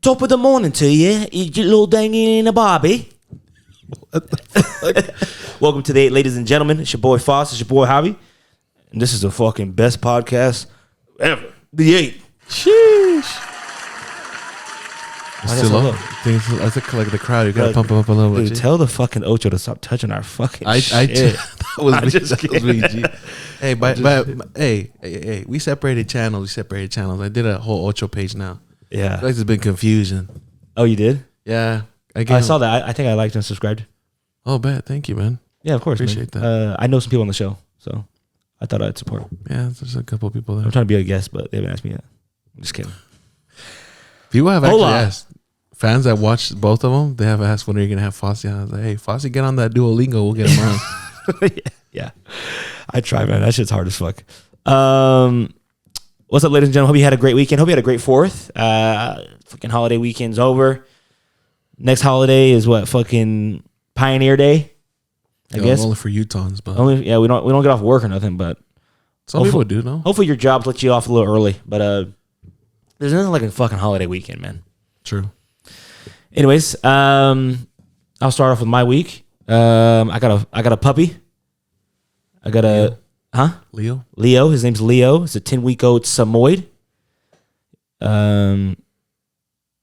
Top of the morning to you, you little dang in a Barbie. Welcome to the 8, ladies and gentlemen. It's your boy Foss. It's your boy Javi. And this is the fucking best podcast ever. The 8. Sheesh. It's too low. I think like the crowd, you gotta pump them up a little bit. Dude, tell the fucking Ocho to stop touching our fucking shit. That was me, G. Hey, hey, we separated channels. I did a whole Ocho page now. Yeah. Like there's been confusion. Oh, you did? Yeah. I saw that. I think I liked and subscribed. Oh, bet. Thank you, man. Yeah, of course. Appreciate that. I know some people on the show, so I thought I'd support. Yeah, there's a couple of people there. I'm trying to be a guest, but they haven't asked me yet. I'm just kidding. People have actually asked. Fans that watched both of them, they have asked when are you going to have Fossie on. I was like, hey, Fossie, get on that Duolingo. We'll get him on. Yeah. I try, man. That shit's hard as fuck. What's up, ladies and gentlemen? Hope you had a great weekend. Hope you had a great 4th. Fucking holiday weekend's over. Next holiday is what? Fucking Pioneer Day, I guess. Only for Utahns, but we don't get off work or nothing, but some people do, no? Hopefully your jobs let you off a little early, but there's nothing like a fucking holiday weekend, man. True. Anyways, I'll start off with my week. I got a puppy. I got a Leo. His name's Leo. It's a 10-week-old samoyed.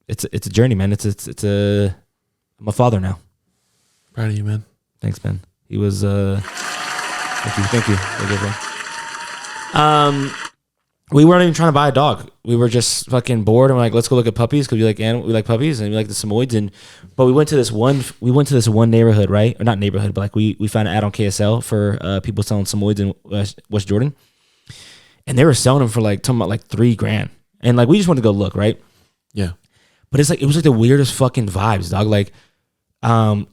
It's a journey, man. I'm a father now. Proud of you, man. Thanks, man. He was thank you. We weren't even trying to buy a dog. We were just fucking bored and we're like, let's go look at puppies because we like puppies and we like the samoyeds. But we went to this one neighborhood, right? Or not neighborhood, but like we found an ad on KSL for people selling samoyeds in West Jordan, and they were selling them for talking about like $3,000, and like we just wanted to go look, right? Yeah. But it was like the weirdest fucking vibes, dog. Like,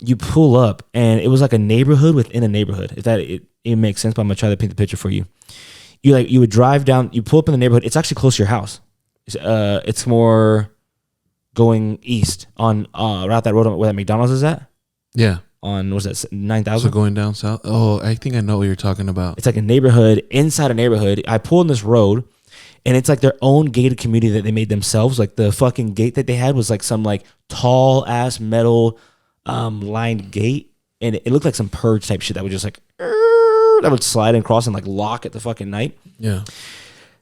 you pull up and it was like a neighborhood within a neighborhood. If that it makes sense, but I'm gonna try to paint the picture for you. You would drive down, you pull up in the neighborhood. It's actually close to your house. It's more going east on right that road where that McDonald's is at. Yeah. On, what's that, 9,000? So going down south. Oh, I think I know what you're talking about. It's like a neighborhood inside a neighborhood. I pull in this road, and it's like their own gated community that they made themselves. Like the fucking gate that they had was like some like tall ass metal lined gate, and it looked like some purge type shit that would just like that would slide and cross and like lock at the fucking night. Yeah.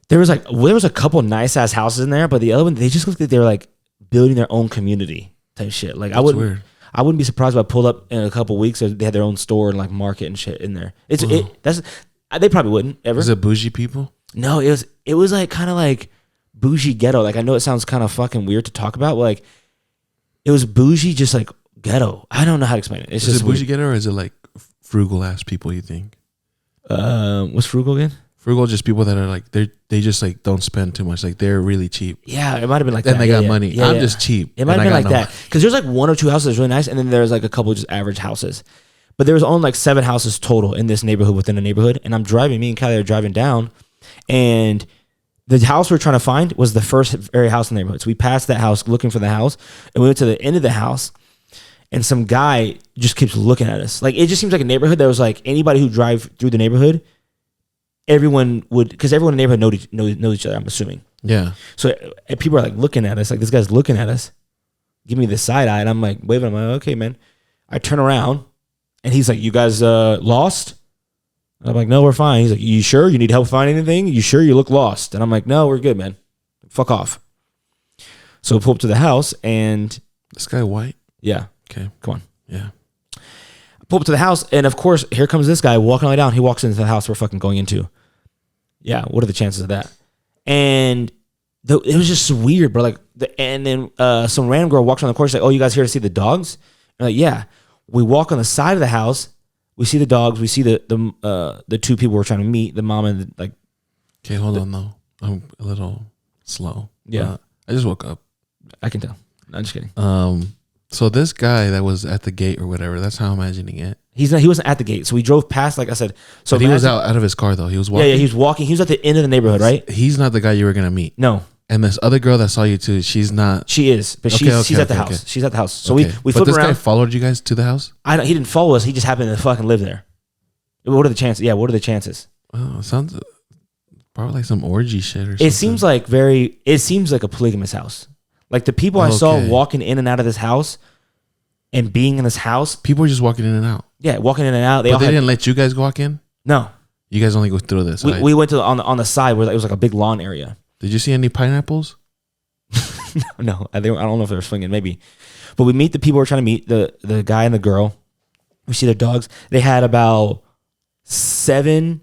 There was a couple nice ass houses in there, but the other one, they just looked like they were like building their own community type shit. Like That's weird. I wouldn't be surprised if I pulled up in a couple weeks or they had their own store and like market and shit in there. They probably wouldn't ever. Is it bougie people? No, it was like kind of like bougie ghetto. Like I know it sounds kind of fucking weird to talk about, but like it was bougie, just like ghetto. I don't know how to explain it. Is it bougie ghetto or is it like frugal ass people? You think? What's frugal again? Frugal, just people that are like they just like don't spend too much. Like they're really cheap. Yeah, it might have been like that. And they got money. Yeah, I'm just cheap. It might have been like that because there's like 1 or 2 houses that's really nice, and then there's like a couple just average houses. But there was only like 7 houses total in this neighborhood within a neighborhood. And me and Kylie are driving down, and the house we're trying to find was the first very house in the neighborhood. So we passed that house looking for the house, and we went to the end of the house, and some guy just keeps looking at us. Like it just seems like a neighborhood that was like anybody who drive through the neighborhood, everyone would, because everyone in the neighborhood knows each other, I'm assuming. Yeah. So people are like looking at us, like this guy's looking at us, give me the side eye, and I'm like waving. I'm like, okay, man. I turn around, and he's like, "You guys lost?" And I'm like, "No, we're fine." He's like, "You sure? You need help finding anything? You sure? You look lost?" And I'm like, "No, we're good, man. Fuck off." So we pull up to the house, and this guy white. Yeah. Okay. Come on. Yeah. I pull up to the house, and of course, here comes this guy walking all the way down. He walks into the house we're fucking going into. Yeah, what are the chances of that? And it was just weird, bro. And then some random girl walks on the porch, like, "Oh, you guys here to see the dogs?" And I'm like, yeah. We walk on the side of the house. We see the dogs. We see the 2 people we're trying to meet, the mom and like. Okay, hold on though. I'm a little slow. Yeah, I just woke up. I can tell. I'm just kidding. So this guy that was at the gate or whatever, that's how I'm imagining it. He wasn't at the gate, so we drove past. Like I said, so but he was out of his car though. He was walking. Yeah, he was walking. He was at the end of the neighborhood, right? He's not the guy you were gonna meet. No. And this other girl that saw you too, she's not. She is, but she's at the house. Okay. She's at the house. So we flipped around. But this guy followed you guys to the house? He didn't follow us. He just happened to fucking live there. What are the chances? Yeah, what are the chances? Oh, it sounds probably like some orgy shit or something. It seems like a polygamous house. Like the people I saw walking in and out of this house and being in this house. People were just walking in and out. Yeah, walking in and out. They didn't let you guys walk in? No. You guys only go through this. We went to on the side where it was like a big lawn area. Did you see any pineapples? No, I don't know if they were swinging, maybe. But we meet the people we're trying to meet, the guy and the girl. We see their dogs. They had about 7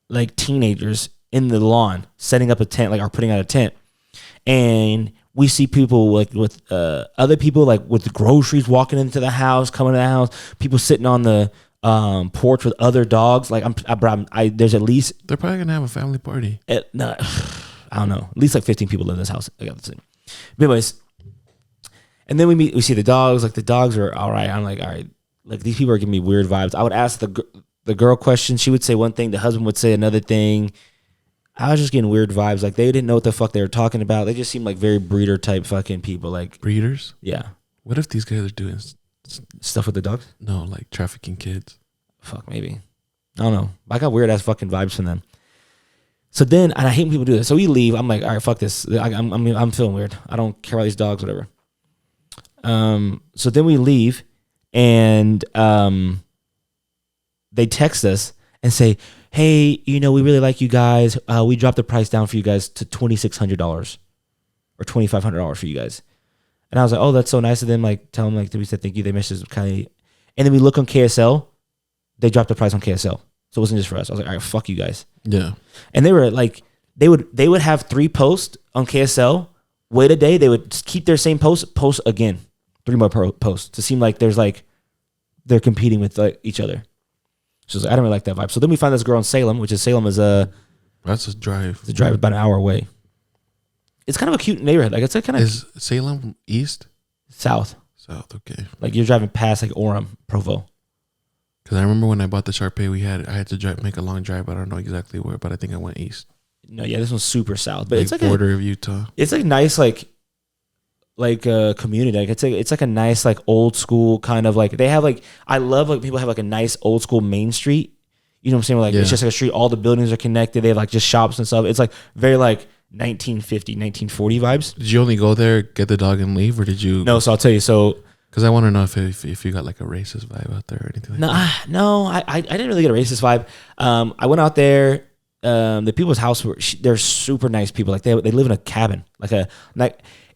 like teenagers in the lawn setting up a tent, like are putting out a tent. And we see people like with other people like with the groceries walking into the house, coming to the house. People sitting on the porch with other dogs. Like there's at least they're probably gonna have a family party. No, I don't know. At least like 15 people live in this house. I got to see. But anyways, and then we see the dogs. Like the dogs are all right. I'm like, all right. Like these people are giving me weird vibes. I would ask the girl question. She would say one thing. The husband would say another thing. I was just getting weird vibes. Like they didn't know what the fuck they were talking about. They just seemed like very breeder type fucking people. Like breeders? Yeah. What if these guys are doing stuff with the dogs? No, like trafficking kids. Fuck, maybe. I don't know. I got weird ass fucking vibes from them. So then, and I hate when people do this. So we leave. I'm like, all right, fuck this. I'm feeling weird. I don't care about these dogs, whatever. So then we leave, and they text us and say, hey, we really like you guys. We dropped the price down for you guys to $2,600 or $2,500 for you guys. And I was like, oh, that's so nice of them. Like, tell them like we said thank you. They messaged kind of, and then we look on KSL. They dropped the price on KSL, so it wasn't just for us. I was like, all right, fuck you guys. Yeah. And they were like, they would have 3 posts on KSL. Wait a day, they would keep their same post again, 3 more posts to seem like there's like they're competing with like each other. So I don't really like that vibe. So then we find this girl in Salem, which is that's a drive. It's a drive about an hour away. It's kind of a cute neighborhood. Like it's a kind of is Salem east, south. Okay. Like you're driving past like Orem, Provo. Because I remember when I bought the Sharpay, I had to make a long drive, but I don't know exactly where. But I think I went east. No, yeah, this one's super south, but like it's like border of Utah. It's like nice, like a community. Like it's like a nice, like old school kind of like they have like I love like people have like a nice old school main street. You know what I'm saying? Like it's just like a street. All the buildings are connected. They have like just shops and stuff. It's like very like 1950, 1940 vibes. Did you only go there, get the dog, and leave, or did you? No, so I'll tell you. So. Because I want to know if you got like a racist vibe out there or anything like that. No, I didn't really get a racist vibe. I went out there. The people's house they're super nice people. Like they live in a cabin,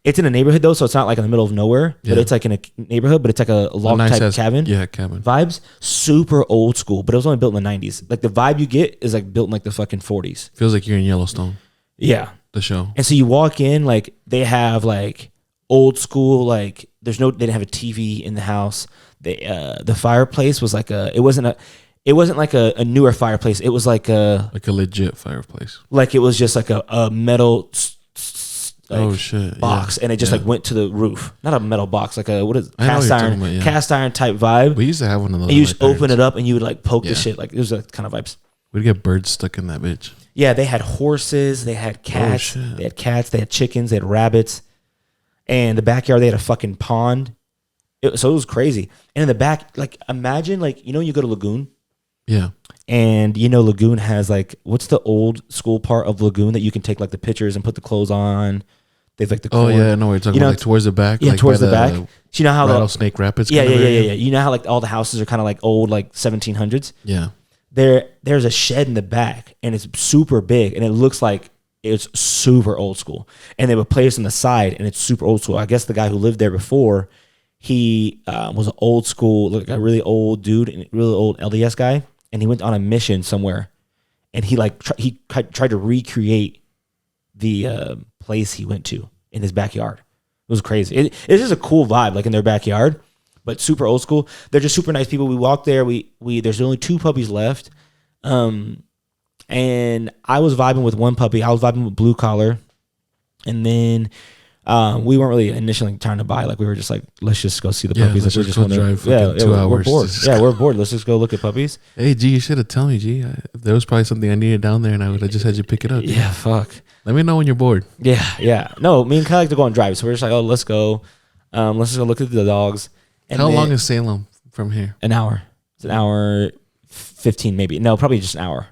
it's in a neighborhood though, so it's not like in the middle of nowhere. Yeah. But it's like in a neighborhood, but it's like a log type cabin. Yeah, cabin vibes. Super old school, but it was only built in the 90s. Like the vibe you get is like built in like the fucking 40s. Feels like you're in Yellowstone. Yeah, the show. And so you walk in, like they have like old school, like they didn't have a TV in the house. The fireplace was like it wasn't like a newer fireplace. It was like a legit fireplace. Like it was just like a metal box, and it just like went to the roof. Not a metal box, like a cast iron type vibe. We used to have one of those. And you just open it up and you would like poke the shit. Like it was like kind of vibes. We'd get birds stuck in that bitch. Yeah, they had horses, they had cats, they had chickens, they had rabbits. And the backyard, they had a fucking pond. So it was crazy. And in the back, like, imagine, like, you go to Lagoon? Yeah. And, Lagoon has, like, what's the old school part of Lagoon that you can take, like, the pictures and put the clothes on? They've, like, the corn. Oh, yeah, no, we're talking about, like, towards the back. Yeah, like towards the back. So you know how Rattlesnake Rapids? Yeah. You know how, like, all the houses are kind of, like, old, like, 1700s? Yeah. There's a shed in the back, and it's super big, and it looks like it's super old school. And they have a place on the side, and it's super old school. I guess the guy who lived there before, he was an old school, like a really old dude, and really old LDS guy. And he went on a mission somewhere, and he tried to recreate the place he went to in his backyard. It was crazy. It's just a cool vibe, like in their backyard, but super old school. They're just super nice people. We walked there. There's only 2 puppies left. And I was vibing with one puppy. I was vibing with Blue Collar. And then we weren't really initially trying to buy. Like we were just like, let's just go see the puppies. Let's like, just go drive 2 hours. We're bored. We're bored. Let's just go look at puppies. Hey, G, you should have told me, G. There was probably something I needed down there, and I would have just had you pick it up. G. Yeah, fuck. Let me know when you're bored. Yeah. No, me and Kyle like to go on drives. So we're just like, oh, let's go. Let's just go look at the dogs. And how long is Salem from here? An hour. It's an hour 15 maybe. No, probably just an hour.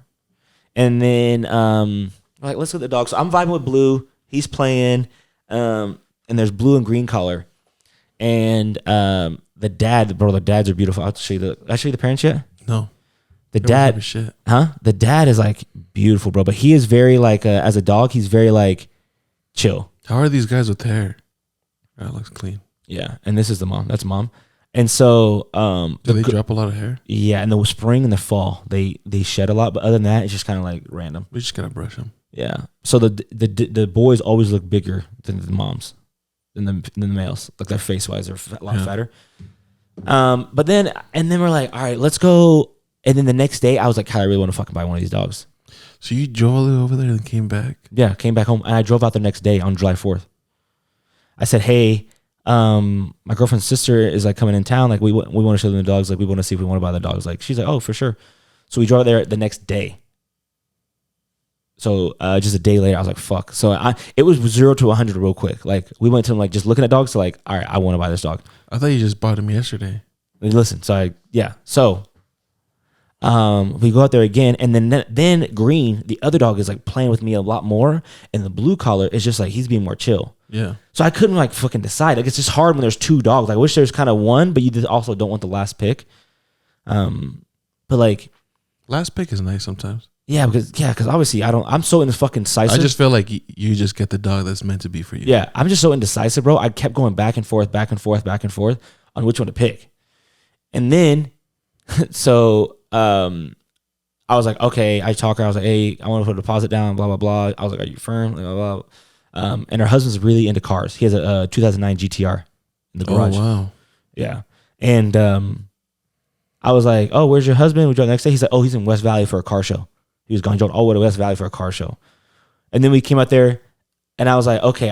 And then, like, let's look at the dogs. So I'm vibing with Blue. He's playing. And and there's blue and green color. And the dads are beautiful. I'll show you the parents yet? No. The dad, shit. huh? The dad is like beautiful, bro. But he is very like as a dog, he's very like chill. How are these guys with hair? That looks clean. Yeah, and this is the mom. That's mom. And so, do they drop a lot of hair? Yeah, in the spring and the fall, they shed a lot. But other than that, it's just kind of like random. We just gotta brush them. Yeah. So the boys always look bigger than the moms, than the males. Like their face wise, they're a lot fatter. But then we're like, all right, let's go. And then the next day, I was like, I really want to fucking buy one of these dogs. So you drove all the way over there and came back? Yeah, came back home, and I drove out the next day on July 4th. I said, hey, my girlfriend's sister is like coming in town. Like we want to show them the dogs. Like we want to see if we want to buy the dogs. Like she's like, oh, for sure. So we drove there the next day. So just a day later, I was like, fuck. So it was 0 to 100 real quick. Like we went to like just looking at dogs to like, all right, I want to buy this dog. I thought you just bought him yesterday. Listen, so So we go out there again, and then Green, the other dog, is like playing with me a lot more, and the blue collar is just like he's being more chill. Yeah. So I couldn't like fucking decide. Like it's just hard when there's two dogs. Like, I wish there's kind of one, but you just also don't want the last pick. But like last pick is nice sometimes. Yeah, because obviously I'm so indecisive. I just feel like you just get the dog that's meant to be for you. Yeah, I'm just so indecisive, bro. I kept going back and forth on which one to pick, and then so. I was like, okay, I talk her. I was like, hey, I want to put a deposit down, blah, blah, blah. I was like, are you firm? Blah, blah, blah. And her husband's really into cars. He has a 2009 GTR in the garage. Oh, wow. Yeah. And I was like, oh, where's your husband? We drove the next day. He's like, oh, he's in West Valley for a car show. He was going to all the way to West Valley for a car show. And then we came out there, and I was like, okay,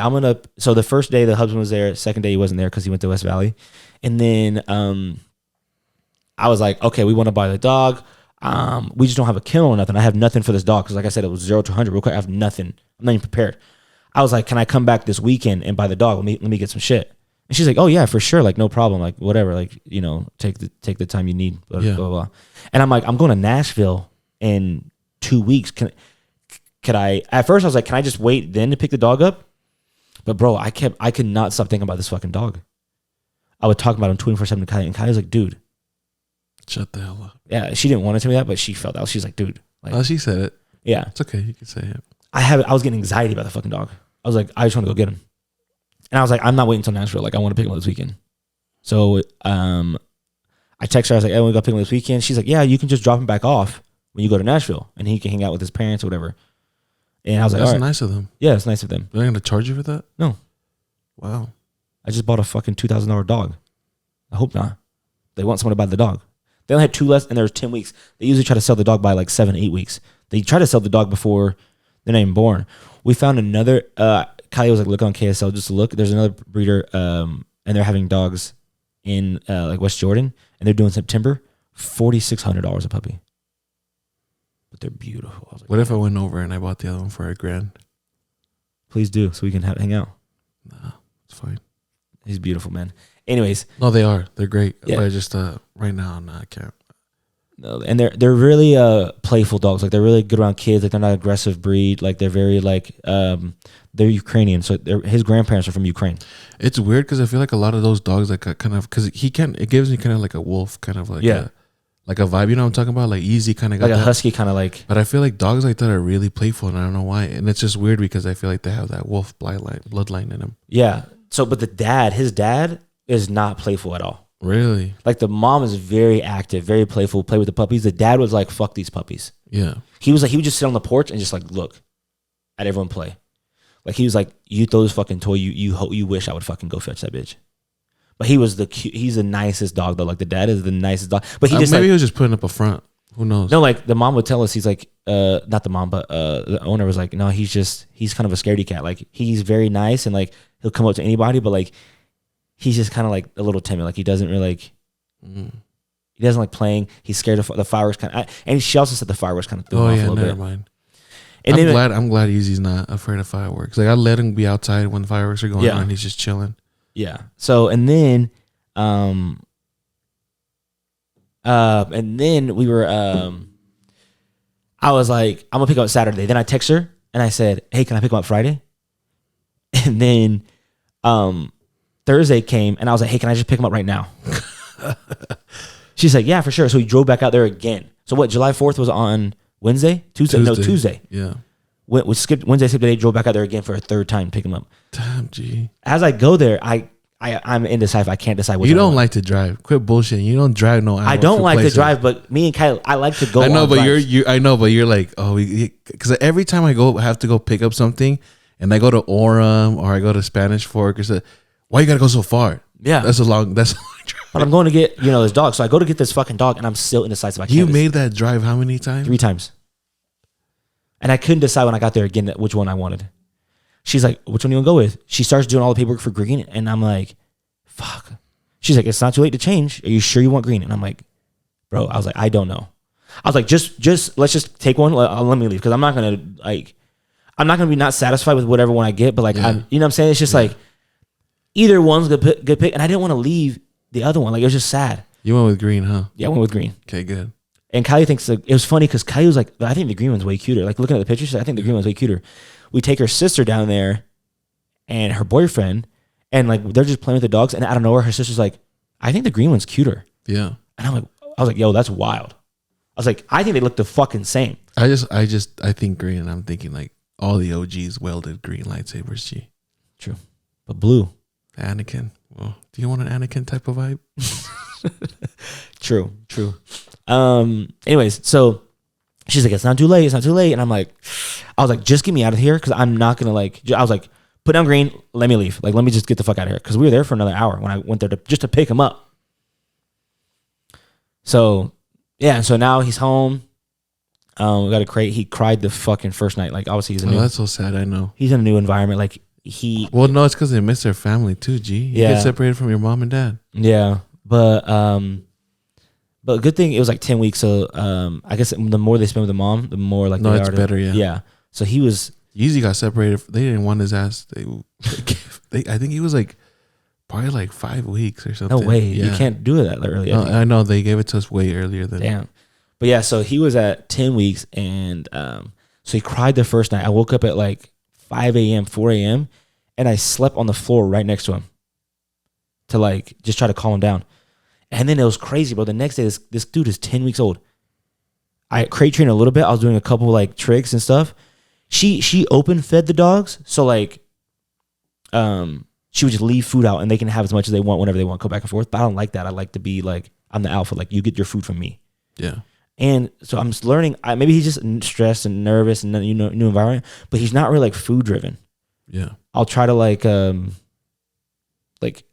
so the first day the husband was there. Second day he wasn't there because he went to West Valley. And then I was like, okay, we want to buy the dog. We just don't have a kennel or nothing. I have nothing for this dog because, like I said, it was 0 to 100 real quick. I have nothing. I'm not even prepared. I was like, can I come back this weekend and buy the dog? Let me get some shit. And she's like, oh yeah, for sure. Like no problem. Like whatever. Like take the time you need. Blah, blah, blah, blah. And I'm like, I'm going to Nashville in 2 weeks. Could I? At first, I was like, can I just wait then to pick the dog up? But bro, I could not stop thinking about this fucking dog. I would talk about him 24/7 to Kylie, and Kylie's like, dude. Shut the hell up. Yeah, she didn't want to tell me that, but she felt that. She's like, dude. Like, oh, she said it. Yeah. It's okay. You can say it. I was getting anxiety about the fucking dog. I was like, I just want to go get him. And I was like, I'm not waiting until Nashville. Like, I want to pick him up this weekend. So I texted her. I was like, hey, we got to pick him up this weekend. She's like, yeah, you can just drop him back off when you go to Nashville, and he can hang out with his parents or whatever. And I was like, that's all right. Nice of them. Yeah, it's nice of them. They're going to charge you for that? No. Wow. I just bought a fucking $2,000 dog. I hope not. They want someone to buy the dog. They only had 2 less, and there was 10 weeks. They usually try to sell the dog by like 7-8 weeks. They try to sell the dog before they're not even born. We found another. Kylie was like, look on KSL just to look. There's another breeder, and they're having dogs in like West Jordan, and they're doing September, $4,600 a puppy. But they're beautiful. I was like, what if I went over and I bought the other one for $1,000? Please do, so we can hang out. Nah, it's fine. He's beautiful, man. Anyways, no, they are. They're great. Yeah. But I just right now, I can't. No, and they're really playful dogs. Like they're really good around kids. Like they're not aggressive breed. Like they're very like they're Ukrainian. So his grandparents are from Ukraine. It's weird because I feel like a lot of those dogs like kind of because it gives me kind of like a wolf kind of like like a vibe. You know what I'm talking about? Like easy kind of like a husky kind of like. But I feel like dogs like that are really playful, and I don't know why. And it's just weird because I feel like they have that wolf bloodline in them. Yeah. So, but his dad is not playful at all. Really? Like the mom is very active, very playful, play with the puppies. The dad was like, fuck these puppies. Yeah. He would just sit on the porch and just like look at everyone play. Like he was like, you throw this fucking toy, you wish I would fucking go fetch that bitch. But he's the nicest dog though. Like the dad is the nicest dog. But he just maybe he was just putting up a front. Who knows? No, like the mom would tell us, he's like, not the mom, but the owner was like, no, he's kind of a scaredy cat. Like he's very nice and like he'll come up to anybody, but like he's just kind of like a little timid. Like he doesn't really like, he doesn't like playing. He's scared of the fireworks and she also said the fireworks kind of threw him off a little never bit. Mind. And I'm glad Easy's not afraid of fireworks. Like I let him be outside when the fireworks are going on and he's just chilling. Yeah. So, and then we were, I was like, I'm gonna pick up Saturday. Then I text her and I said, hey, can I pick him up Friday? And then Thursday came and I was like, hey, can I just pick him up right now? She's like, yeah, for sure. So we drove back out there again. So what? July 4th was on Wednesday? Tuesday. No, Tuesday. Yeah. We skipped Wednesday, skipped the day, drove back out there again for a third time to pick him up. Damn, G. As I go there, I'm indecisive. I can't decide what. You don't like to drive. Quit bullshitting. You don't drive no hours. I don't like to drive, but me and Kyle, I like to go. I know, but you're like, oh, because every time I have to go pick up something, and I go to Orem or I go to Spanish Fork, or so, why you gotta go so far? Yeah, that's a long drive. But I'm going to get this dog, so I go to get this fucking dog, and I'm still indecisive. You made that drive how many times? 3 times, and I couldn't decide when I got there again which one I wanted. She's like, which one you want to go with? She starts doing all the paperwork for green. And I'm like, fuck. She's like, it's not too late to change. Are you sure you want green? And I'm like, bro, I was like, I don't know. I was like, just let's just take one. Let me leave. Cause I'm not going to be not satisfied with whatever one I get. But like, you know what I'm saying? It's just like either one's a good pick. And I didn't want to leave the other one. Like, it was just sad. You went with green, huh? Yeah, I went with green. Okay, good. And Kylie thinks it was funny because Kylie was like, I think the green one's way cuter. Like looking at the pictures, I think the green one's way cuter. We take her sister down there and her boyfriend, and like they're just playing with the dogs. And out of nowhere, her sister's like, I think the green one's cuter. Yeah. And I was like, yo, that's wild. I was like, I think they look the fucking same. I think green, and I'm thinking like all the OGs welded green lightsabers, G. True. But blue. Anakin. Well, do you want an Anakin type of vibe? True. Anyways, so she's like, it's not too late. And I was like, just get me out of here. Because I'm not going to I was like, put down green. Let me leave. Like, let me just get the fuck out of here. Because we were there for another hour when I went there just to pick him up. So, yeah. So now he's home. We got a crate. He cried the fucking first night. Like, obviously that's so sad. I know. He's in a new environment. Like, well, no, it's because they miss their family too, G. You get separated from your mom and dad. Yeah. But good thing it was like 10 weeks. So I guess the more they spend with the mom, the more like it's better. Yeah. Yeah. So he was Yeezy got separated. They didn't want his ass. I think he was like probably like 5 weeks or something. No way. Yeah. You can't do it that early. No, I know they gave it to us way earlier than. Damn. But yeah, so he was at 10 weeks, and so he cried the first night. I woke up at like 5 a.m., 4 a.m., and I slept on the floor right next to him to like just try to calm him down. And then it was crazy, bro. The next day, this dude is 10 weeks old. I crate trained a little bit. I was doing a couple like tricks and stuff. She open fed the dogs, so like she would just leave food out and they can have as much as they want whenever they want, go back and forth. But I don't like that. I like to be like, I'm the alpha. Like, you get your food from me. Yeah. And so I'm just learning. Maybe he's just stressed and nervous and new environment, but he's not really like food driven. Yeah. I'll try to like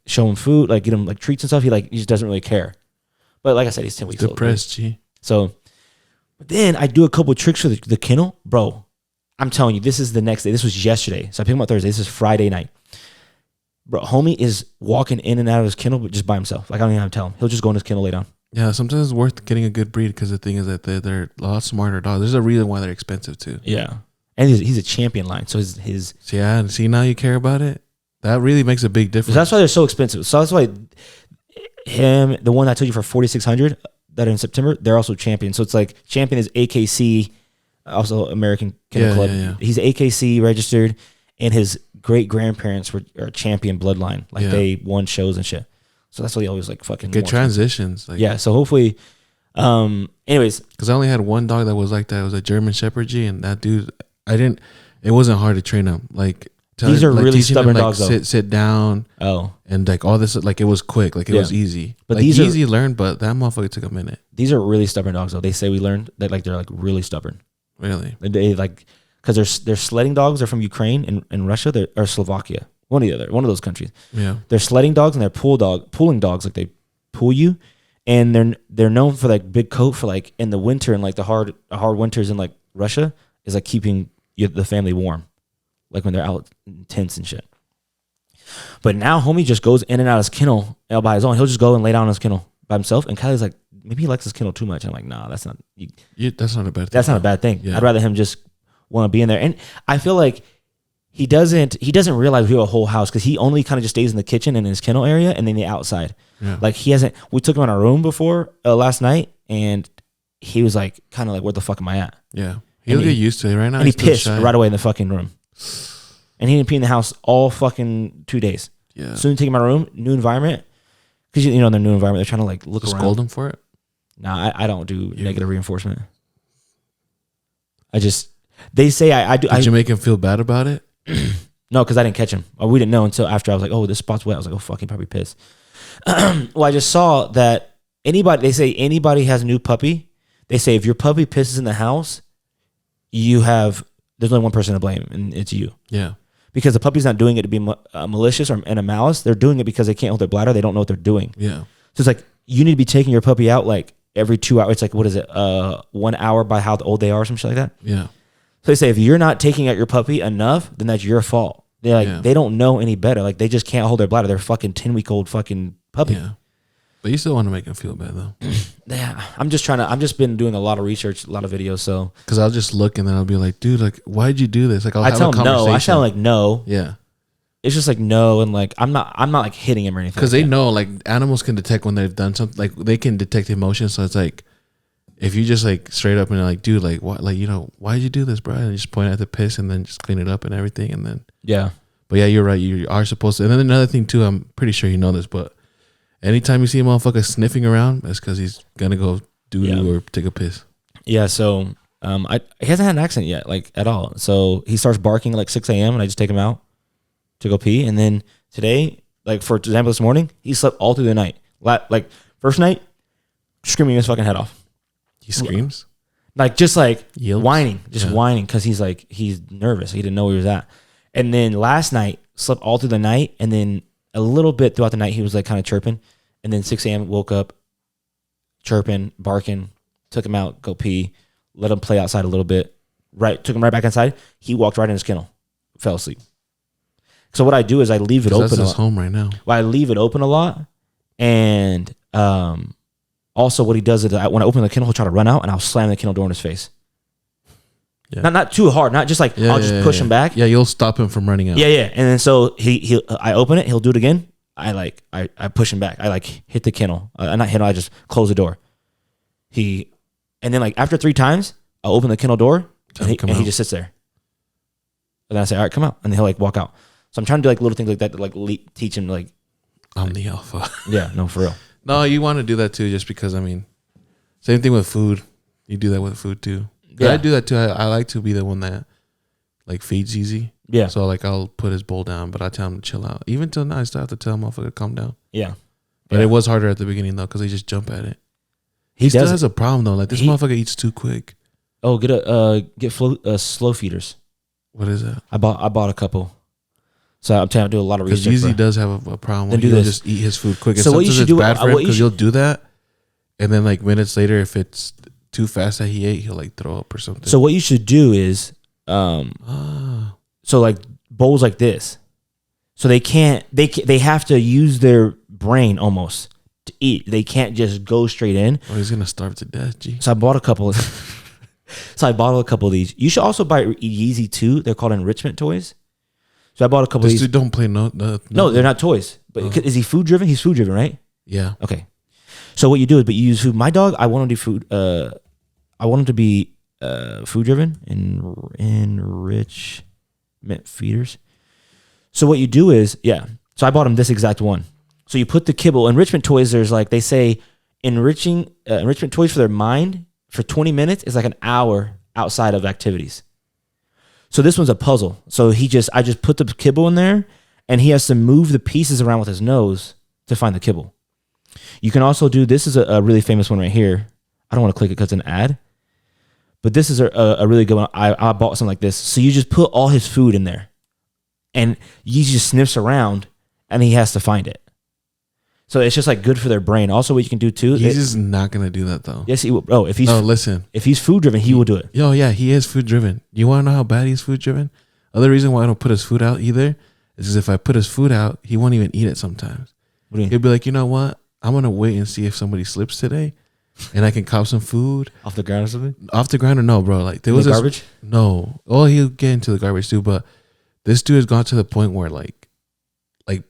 show him food, like get him like treats and stuff. He just doesn't really care. But like I said, he's 10 weeks old. Depressed, G. So, but then I do a couple of tricks for the kennel, bro. I'm telling you, this is the next day. This was yesterday. So I picked him up Thursday. This is Friday night. Bro, homie is walking in and out of his kennel, but just by himself. Like, I don't even have to tell him. He'll just go in his kennel, lay down. Yeah, sometimes it's worth getting a good breed because the thing is that they're a lot smarter dogs. There's a reason why they're expensive too. Yeah. And he's a champion line. So his yeah, and see now you care about it? That really makes a big difference. That's why they're so expensive. So that's why the one I told you for $4,600 that are in September, they're also champion. So it's like champion is AKC, also American Kennel Club. Yeah. He's AKC registered, and his great grandparents are champion bloodline. Like they won shows and shit. So that's why they always like fucking good transitions. Like, yeah. So hopefully, anyways, because I only had one dog that was like that. It was a German Shepherd G, and that dude, it wasn't hard to train him. Like these are really stubborn dogs. Though. Sit down. Oh, and like all this, like it was quick. Like it was easy. But like, these easy to learn. But that motherfucker took a minute. These are really stubborn dogs, though. They say we learned that like they're like really stubborn. Really? They like because they're sledding dogs are from Ukraine and Russia or Slovakia. One of those countries. Yeah. They're sledding dogs and they're pulling dogs. Like they pull you, and they're known for like big coat for like in the winter and like the hard winters in like Russia is like keeping the family warm, like when they're out in tents and shit. But now homie just goes in and out of his kennel by his own. He'll just go and lay down in his kennel by himself. And Kylie's like, maybe he likes his kennel too much. I'm like, nah, that's not. That's not a bad thing. That's not a bad thing. Yeah. I'd rather him just want to be in there. And I feel like he doesn't realize we have a whole house because he only kind of just stays in the kitchen and in his kennel area and then the outside. Yeah. Like we took him in our room before last night and he was like, kind of like, where the fuck am I at? Yeah. He'll get used to it right now. And he pissed right away in the fucking room. And he didn't pee in the house all fucking 2 days. Yeah. As soon as you take them out of the room, new environment. Because, in their new environment, they're trying to like look Just around. scold them for it? Nah, I don't do negative reinforcement. They say I do. Did you make him feel bad about it? No, because I didn't catch him. We didn't know until after I was like, oh, this spot's wet. I was like, oh, fuck, he probably pissed. Well, I just saw that they say anybody has a new puppy. They say if your puppy pisses in the house, there's only one person to blame, and it's you. Yeah. Because the puppy's not doing it to be malicious or in a malice. They're doing it because they can't hold their bladder. They don't know what they're doing. Yeah. So it's like, you need to be taking your puppy out like every 2 hours. It's like, what is it? 1 hour by how old they are or some shit like that. Yeah. So they say if you're not taking out your puppy enough, then that's your fault. They're like, They don't know any better. Like, they just can't hold their bladder. They're fucking 10-week-old fucking puppy. Yeah. But you still want to make them feel bad though. Yeah. I've just been doing a lot of research, a lot of videos. So, because I'll just look and then I'll be like, dude, like, why'd you do this? Like, I tell them no. I sound like no. Yeah. It's just like no, and like I'm not like hitting him or anything. Because they know, like, animals can detect when they've done something. Like, they can detect emotions. So it's like, if you just like straight up and like, dude, like, what, like, why'd you do this, bro? And you just point at the piss and then just clean it up and everything, and then yeah. But yeah, you're right. You are supposed to. And then another thing too, I'm pretty sure you know this, but anytime you see a motherfucker sniffing around, that's because he's gonna go do or take a piss. Yeah. So he hasn't had an accident yet, like at all. So he starts barking at like 6 a.m. and I just take him out to go pee. And then today, like for example, this morning, he slept all through the night. Like first night, screaming his fucking head off. He screams? Like just like Yelps? whining because he's nervous. He didn't know where he was at. And then last night, slept all through the night. And then a little bit throughout the night, he was like kind of chirping. And then 6 a.m. woke up, chirping, barking, took him out, go pee, let him play outside a little bit. Took him right back inside. He walked right in his kennel, fell asleep. So what I do is I leave it open. That's his home right now. Well, I leave it open a lot. And also what he does is when I open the kennel, he'll try to run out and I'll slam the kennel door in his face. Yeah. Not too hard, not just like I'll just push him back. Yeah, you'll stop him from running out. Yeah. And then so I open it, he'll do it again. I push him back. I like hit the kennel. Not hit him, I just close the door. And then like after 3 times, I'll open the kennel door and he just sits there. And then I say, all right, come out. And then he'll like walk out. So I'm trying to do like little things like that to like teach him like. I'm the alpha. Yeah, no, for real. No, you want to do that too, just because, I mean, same thing with food. You do that with food too. Yeah. I do that too. I like to be the one that like feeds easy. Yeah. So like I'll put his bowl down, but I tell him to chill out. Even till now, I still have to tell him motherfucker to calm down. Yeah. But it was harder at the beginning though, because they just jump at it. He still has a problem though. Like this motherfucker eats too quick. Oh, get slow feeders. What is that? I bought a couple. So I'm telling you, I do a lot of research. Because Yeezy does have a problem. Then he'll just eat his food quick. And so what you should do? Bad for him because you'll do that, and then like minutes later, if it's too fast that he ate, he'll like throw up or something. So what you should do is, so like bowls like this, so they have to use their brain almost to eat. They can't just go straight in. Oh, he's gonna starve to death. Gee. So I bought a couple. Of these. You should also buy Yeezy too. They're called enrichment toys. So I bought a couple of these. Dude don't play no, they're not toys. But is he food driven? He's food driven, right? Yeah. Okay. So what you do is, you use food. My dog, I want him to be food. I want him to be food driven and enrichment feeders. So what you do is, So I bought him this exact one. So you put the kibble. Enrichment toys. There's like they say, enrichment toys for their mind for 20 minutes is like an hour outside of activities. So this one's a puzzle. So I just put the kibble in there and he has to move the pieces around with his nose to find the kibble. You can also do, this is a really famous one right here. I don't want to click it because it's an ad, but this is a really good one. I bought something like this. So you just put all his food in there and he just sniffs around and he has to find it. So it's just like good for their brain. Also, what you can do too. He's just not gonna do that though. Yes, he will. Oh, if he's food driven, he will do it. Yo, yeah, he is food driven. You want to know how bad he's food driven? Other reason why I don't put his food out either is because if I put his food out, he won't even eat it sometimes. What do you mean? He'll be like, you know what? I'm gonna wait and see if somebody slips today, and I can cop some food off the ground or something. Off the ground or no, bro? Like there was garbage. No, he'll get into the garbage too. But this dude has gone to the point where like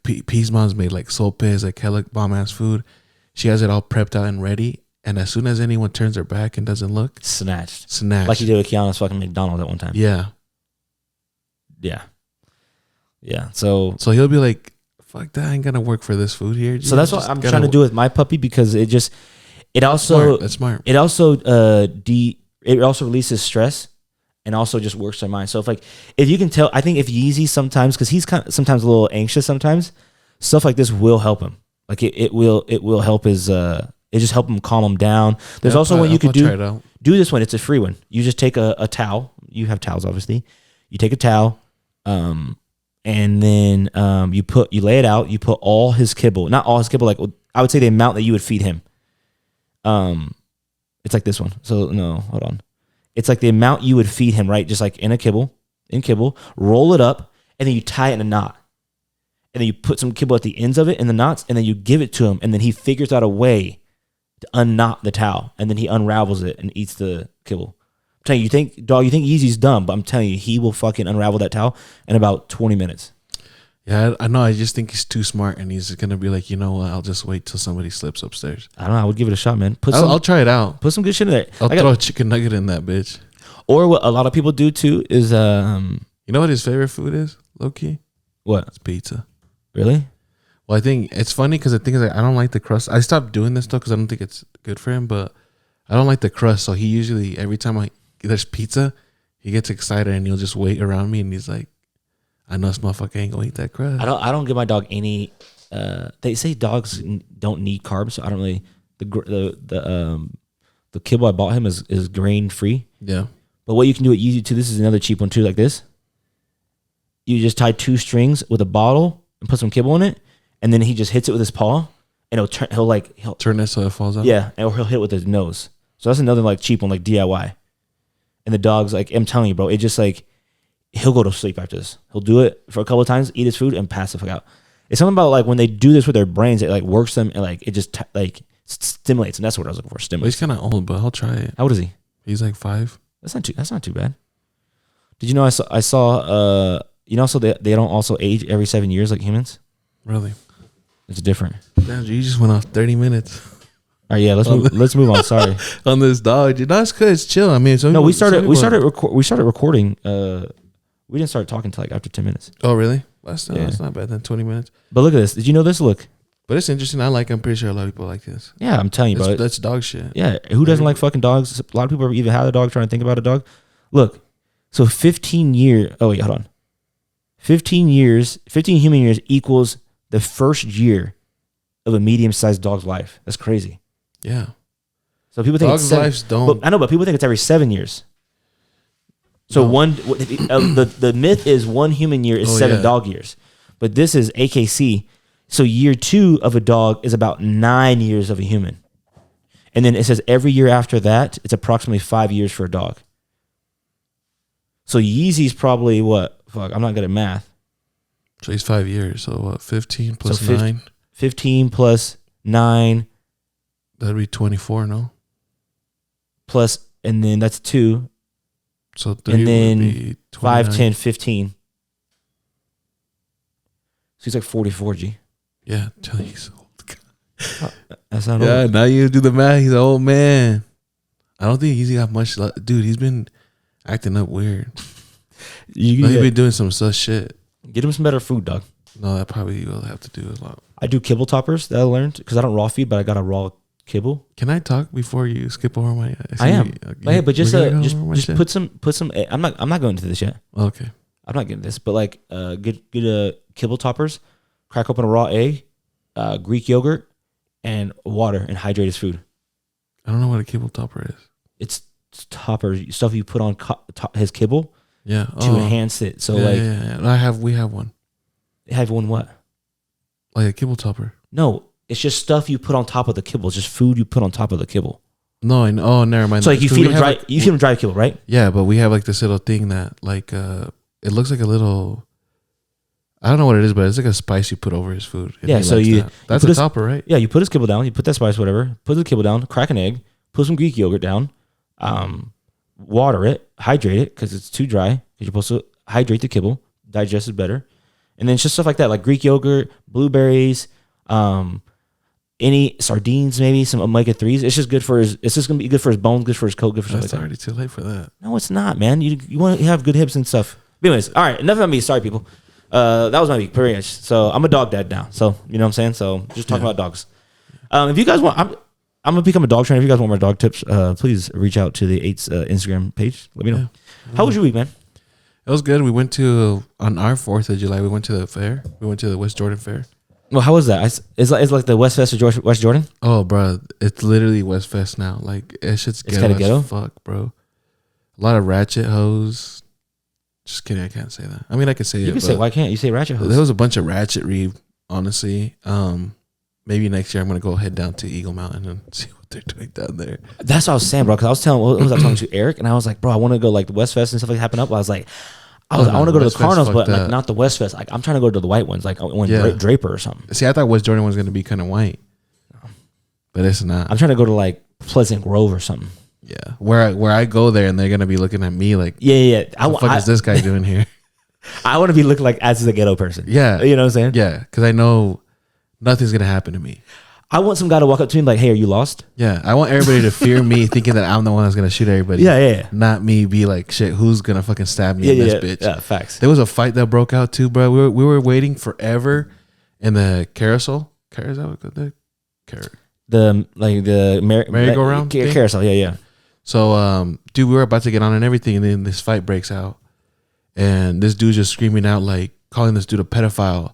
Peace Mom's made like sopes, like hella bomb ass food. She has it all prepped out and ready. And as soon as anyone turns their back and doesn't look, snatched. Like you did with Kiana's fucking McDonald's at one time. Yeah. Yeah. So he'll be like, fuck that ain't gonna work for this food here. So that's what I'm trying to do with my puppy, because it also that's smart. It also it also releases stress and also just works their mind. So if you can tell, I think if Yeezy sometimes, because he's sometimes a little anxious sometimes, stuff like this will help him. Like it will help his it just help him calm him down. There's also one you could do this one. It's a free one. You just take a towel. You have towels, obviously. You take a towel, and then you lay it out. You put all his kibble, not all his kibble. Like I would say the amount that you would feed him. It's like this one. So no, hold on. It's like the amount you would feed him, right? Just like in kibble, roll it up, and then you tie it in a knot. And then you put some kibble at the ends of it in the knots, and then you give it to him, and then he figures out a way to unknot the towel, and then he unravels it and eats the kibble. I'm telling you, you think Yeezy's dumb, but I'm telling you, he will fucking unravel that towel in about 20 minutes. Yeah, I know. I just think he's too smart, and he's gonna be like, you know what? I'll just wait till somebody slips upstairs. I don't know. I would give it a shot, man. I'll try it out. Put some good shit in there. I'll throw a chicken nugget in that bitch. Or what a lot of people do too is you know what his favorite food is, low key? What? It's pizza. Really? Well, I think it's funny because the thing is, like, I don't like the crust. I stopped doing this though because I don't think it's good for him. But I don't like the crust, so he usually every time there's pizza, he gets excited and he'll just wait around me and he's like, "I know this motherfucker ain't gonna eat that crust." I don't give my dog any. They say dogs don't need carbs, so I don't really. The kibble I bought him is grain free. Yeah. But what you can do at Yeezy too. This is another cheap one too, like this. You just tie 2 strings with a bottle and put some kibble in it, and then he just hits it with his paw, and he'll turn it so it falls out. Yeah, or he'll hit it with his nose. So that's another like cheap one, like DIY. And the dog's like, I'm telling you, bro, it just like he'll go to sleep after this. He'll do it for a couple of times, eat his food, and pass the fuck out. It's something about like when they do this with their brains, it like works them and like it just like stimulates, and that's what I was looking for. Stimulates. Well, he's kind of old, but I'll try it. How old is he? He's like 5. That's not too bad. Did you know I saw you know, so they don't also age every 7 years like humans? Really? It's different. Damn, you just went off 30 minutes. All right, yeah, let's move on. Sorry. On this dog, dude. No, it's good. It's chill. I mean, no, we started recording. We didn't start talking until like after 10 minutes. Oh, really? That's not bad. Then 20 minutes. But look at this. Did you know this? Look. But it's interesting. I'm pretty sure a lot of people like this. Yeah, I'm telling you, bro. That's dog shit. Yeah, who doesn't like fucking dogs? A lot of people even have a dog, trying to think about a dog. Look, so 15 years. Oh wait, hold on. 15 human years equals the first year of a medium-sized dog's life. That's crazy. Yeah. So people think dogs' lives don't. But, I know, but people think it's every 7 years. So the myth is 1 human year is 7 dog years, but this is AKC. So year 2 of a dog is about 9 years of a human, and then it says every year after that it's approximately 5 years for a dog. So Yeezy's probably what? Fuck, I'm not good at math. So he's 5 years. So what? 15 plus 9. 15 plus 9. That'd be 24, no? Plus, and then that's 2. So 3 and then would be 5, 10, 15. So he's like 44, G. Yeah, tell you he's old. That's not old. Yeah, old. now you do the math. He's an old man. I don't think he's got much. Dude, he's been acting up weird. He's been doing some sus shit. Get him some better food, dog. No, that probably will have to do a lot. I do kibble toppers that I learned because I don't raw feed, but I got a raw kibble. Can I talk before you skip over my? I am. But just put some. I'm not going into this yet. Okay. I'm not getting this, but like get kibble toppers. Crack open a raw egg, Greek yogurt, and water, and hydrate his food. I don't know what a kibble topper is. It's topper stuff you put on his kibble. Yeah. To enhance it. So we have one. Have one what? Like a kibble topper. No, it's just stuff you put on top of the kibble. It's just food you put on top of the kibble. No, never mind. So like you feed him dry kibble, right? Yeah, but we have like this little thing that like it looks like a little. I don't know what it is, but it's like a spice you put over his food. Yeah, so that's a topper, right? Yeah, you put his kibble down, you put that spice, whatever, put the kibble down, crack an egg, put some Greek yogurt down, water it, hydrate it because it's too dry. You're supposed to hydrate the kibble, digest it better, and then it's just stuff like that, like Greek yogurt, blueberries, any sardines, maybe some omega-3s. It's just good for his. It's just gonna be good for his bones, good for his coat, good for stuff like that. It's already too late for that. No, it's not, man. You want to have good hips and stuff. But anyways, all right, enough of me. Sorry, people. That was my week, pretty much. So I'm a dog dad now. So you know what I'm saying. So just talking about dogs. If you guys want, I'm gonna become a dog trainer. If you guys want more dog tips, please reach out to the 8's Instagram page. Let me know. How was your week, man? It was good. We went to on our 4th of July. We went to the fair. We went to the West Jordan Fair. Well, how was that? It's like the West Fest of West Jordan. Oh, bro, it's literally West Fest now. Like it's kind of ghetto. Fuck, bro. A lot of ratchet hoes. Just kidding. I can't say that. I mean, I can say it. You can say. Why can't you say ratchet hoes? There was a bunch of ratchetry. Honestly, maybe next year I'm gonna go head down to Eagle Mountain and see what they're doing down there. That's what I was saying, bro. Because I was telling, what was I talking to Eric, and I was like, bro, I want to go like the West Fest and stuff like happen up. I was like, I want to go to the carnivals, but like not the West Fest. Like I'm trying to go to the white ones, like one Draper or something. See, I thought West Jordan was gonna be kind of white, but it's not. I'm trying to go to like Pleasant Grove or something. Yeah, where I go there and they're gonna be looking at me like, yeah. What the fuck is this guy doing here? I want to be looking like as a ghetto person. Yeah, you know what I'm saying? Yeah, because I know nothing's gonna happen to me. I want some guy to walk up to me like, "Hey, are you lost?" Yeah, I want everybody to fear me, thinking that I'm the one that's gonna shoot everybody. Yeah. Not me be like, "Shit, who's gonna fucking stab me in this bitch?" Yeah, facts. There was a fight that broke out too, bro. We were waiting forever in the carousel. The merry-go-round carousel. Yeah. So, dude, we were about to get on and everything, and then this fight breaks out, and this dude's just screaming out like, calling this dude a pedophile.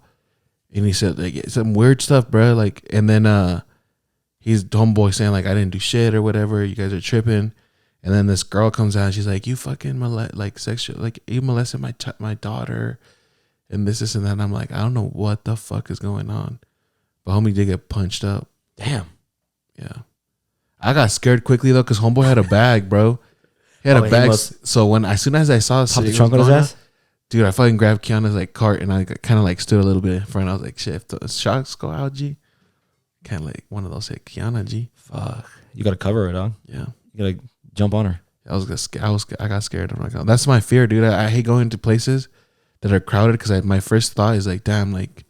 And he said like some weird stuff, bro. Like, and then he's homeboy saying like I didn't do shit or whatever. You guys are tripping. And then this girl comes out and she's like, you fucking you molested my daughter, and this and that. And I'm like, I don't know what the fuck is going on, but homie did get punched up. Damn. Yeah. I got scared quickly though because homeboy had a bag, bro. He had a bag. So as soon as I saw the trunk on his ass. Dude, I fucking grabbed Kiana's like cart and I kind of like stood a little bit in front. I was like, shit, if the sharks go out, G, can't like one of those say Kiana, G. Fuck. You got to cover her, dog. Yeah. You got to jump on her. I got scared. I'm like, oh, that's my fear, dude. I hate going to places that are crowded because my first thought is like, damn, like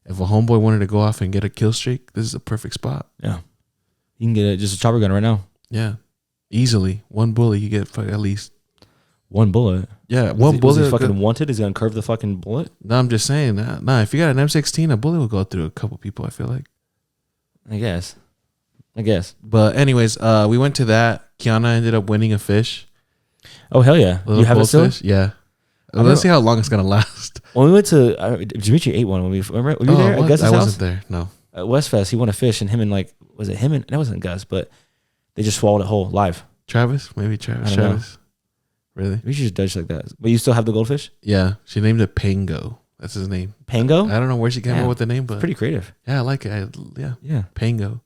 if a homeboy wanted to go off and get a kill streak, this is a perfect spot. Yeah. You can get just a chopper gun right now. Yeah. Easily. One bullet, you get at least. One bullet? Yeah, one bullet. Is he fucking wanted? Is he gonna curve the fucking bullet? No, I'm just saying. Nah, if you got an M16, a bullet will go through a couple people, I feel like. I guess. But anyways, we went to that. Kiana ended up winning a fish. Oh, hell yeah. You have it still? Fish? Yeah. Let's see how long it's going to last. When we went to, Dimitri ate one. Were you there at Gus's house? I wasn't there, no. At West Fest, he won a fish, and him and like, was it him and, that wasn't Gus, but they just swallowed it whole, live. Travis? Maybe Travis. Know. Really? We should just judge like that. But you still have the goldfish? Yeah. She named it Paingo. That's his name. Paingo? I don't know where she came up with the name, but. It's pretty creative. Yeah, I like it. Yeah. Paingo.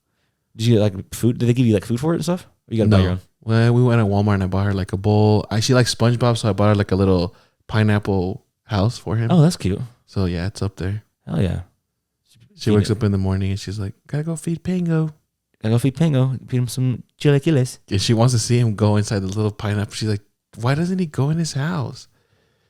Did you get like food? Did they give you like food for it and stuff? Or you got to buy your own? Well, we went to Walmart and I bought her like a bowl. She likes SpongeBob, so I bought her like a little pineapple house for him. Oh, that's cute. So yeah, it's up there. Hell yeah. She wakes up in the morning and she's like, gotta go feed Paingo. Feed him some chilaquiles. Yeah, she wants to see him go inside the little pineapple. She's like, why doesn't he go in his house?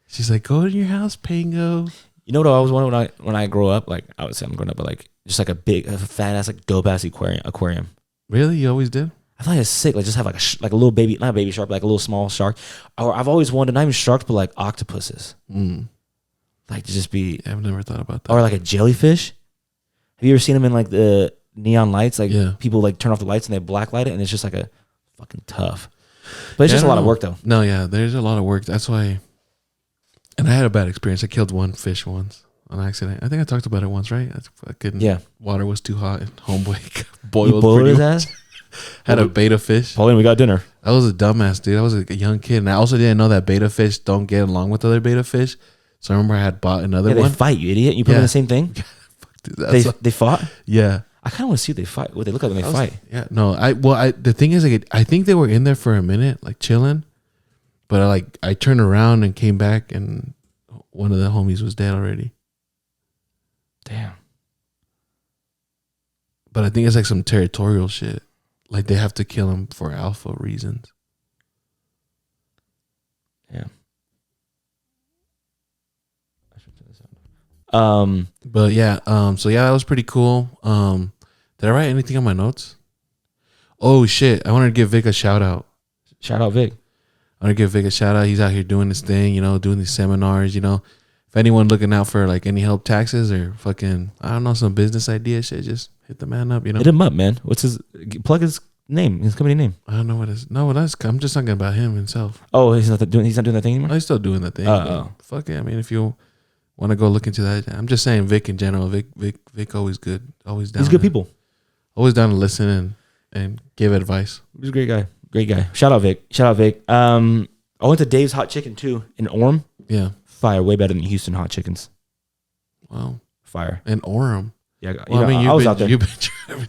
She's like, go in your house, Paingo. You know what I always wanted when I grow up? Like, I would say I'm growing up, but like just like a fat ass, like dope ass aquarium. Really? You always did? I thought it was sick. Like just have like a little baby, not a baby shark, but like a little small shark. Or I've always wanted not even sharks, but like octopuses. Like to just be. I've never thought about that. Or like a jellyfish. Have you ever seen them in like the neon lights? Like people like turn off the lights and they blacklight it, and it's just like a fucking tough. But it's just a lot of work though. No, yeah, there's a lot of work. That's why. And I had a bad experience. I killed one fish once on accident. I think I talked about it once, right? Water was too hot and homeboy boiled his ass. Had a beta fish. Pauline, we got dinner. I was a dumbass, dude. I was a young kid, and I also didn't know that beta fish don't get along with other beta fish. So I remember I had bought another one. They fight, you idiot. You put them in the same thing? Dude, they fought? Yeah. I kind of want to see what they fight. What they look like when they fight. Yeah. No, the thing is, like, I think they were in there for a minute, like chilling. But I turned around and came back, and one of the homies was dead already. Damn. But I think it's like some territorial shit. Like they have to kill him for alpha reasons. Yeah. But yeah, so yeah, that was pretty cool. Did I write anything on my notes? Oh shit, I wanted to give Vic a shout out. Shout out Vic. I want to give Vic a shout out. He's out here doing this thing, doing these seminars, if anyone looking out for like any help taxes or fucking, I don't know, some business idea shit, just hit the man up, you know. Hit him up, man. What's his plug his name, his company name? I don't know what is. No, I'm just talking about him himself. Oh, he's not doing that thing anymore. Oh, he's still doing that thing. Fuck it. I mean, if you want to go look into that, I'm just saying Vic in general. Vic always good. Always down. He's good people. Always down to listen and give advice. He's a great guy. Great guy. Shout out Vic. I went to Dave's Hot Chicken too in Orem. Yeah. Fire. Way better than Houston Hot Chickens. Wow. Fire. In Orem. Yeah. Well, I was out there.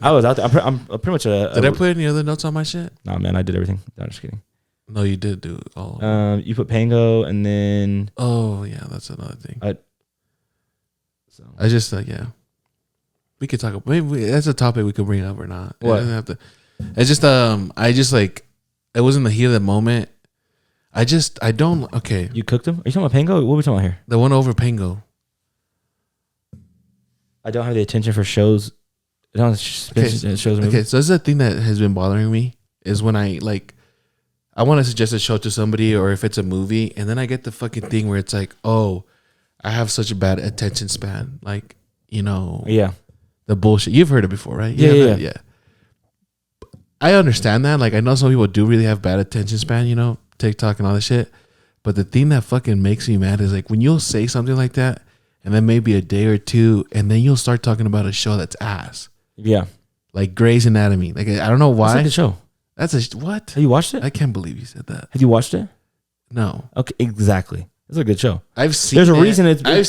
I was out there. I'm pretty much Did I put any other notes on my shit? No, man. I did everything. No, I'm just kidding. No, you did do all. You put Paingo and then. Oh yeah, that's another thing. So I just yeah. We could talk about maybe that's a topic we could bring up or not. What? It doesn't have to. It's just I just like it was in the heat of the moment. I don't okay. You cooked them? Are you talking about Paingo? What are we talking about here? The one over Paingo. I don't have the attention for shows. I don't have shows. Okay, so this is the thing that has been bothering me is when I want to suggest a show to somebody or if it's a movie and then I get the fucking thing where it's like, oh, I have such a bad attention span. Like, you know. Yeah. The bullshit. You've heard it before, right? Yeah. I understand that. Like, I know some people do really have bad attention span, you know, TikTok and all that shit. But the thing that fucking makes me mad is like when you'll say something like that and then maybe a day or two and then you'll start talking about a show that's ass. Yeah. Like Grey's Anatomy. Like, I don't know why. That's like the show. That's what? Have you watched it? I can't believe you said that. Have you watched it? No. Okay, exactly. It's a good show. I've seen There's a reason it's... I've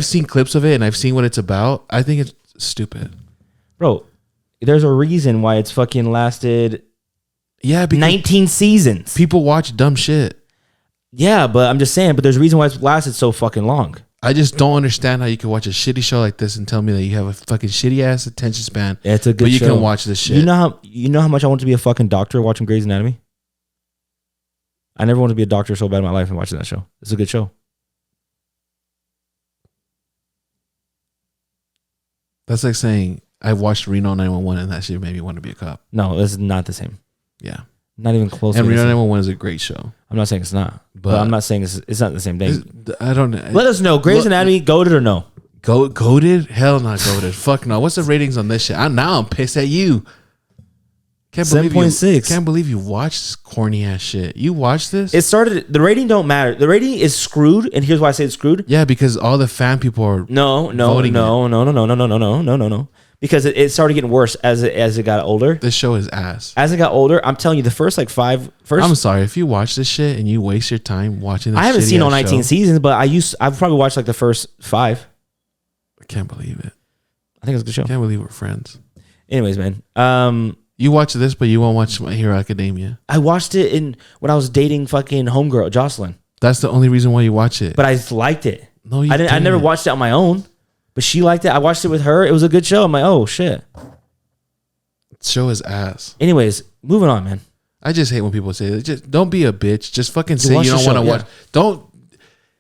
seen clips of it and I've seen what it's about. I think it's stupid. Bro, there's a reason why it's fucking lasted 19 seasons. People watch dumb shit. Yeah, but I'm just saying, but there's a reason why it's lasted so fucking long. I just don't understand how you can watch a shitty show like this and tell me that you have a fucking shitty ass attention span. Yeah, it's a good show. But you can watch this shit. You know how much I want to be a fucking doctor watching Grey's Anatomy? I never wanted to be a doctor so bad in my life and watching that show. It's a good show. That's like saying I watched Reno 911 and that shit made me want to be a cop. No, this is not the same. Yeah. Not even close. And Reno 911 is a great show. I'm not saying it's not. But I'm not saying it's not the same thing. I don't know. Let us know. Grey's Anatomy, goated or no? Goated? Hell not goated. Fuck no. What's the ratings on this shit? I'm pissed at you. 7.6. Can't believe you watched this corny ass shit. You watched this? It started. The rating don't matter. The rating is screwed, and here's why I say it's screwed. Yeah, because all the fan people are no. Because it started getting worse as it got older. This show is ass. As it got older, I'm telling you, the first I'm sorry if you watch this shit and you waste your time watching this. I haven't seen all 19 seasons, but I've probably watched like the first 5. I can't believe it. I think it's a good show. I can't believe we're friends. Anyways, man. You watch this, but you won't watch My Hero Academia. I watched it when I was dating fucking homegirl Jocelyn. That's the only reason why you watch it. But I liked it. No, you didn't. I never watched it on my own, but she liked it. I watched it with her. It was a good show. I'm like, oh shit. The show is ass. Anyways, moving on, man. I just hate when people say that. Just don't be a bitch. Just fucking say you don't want to watch. Don't.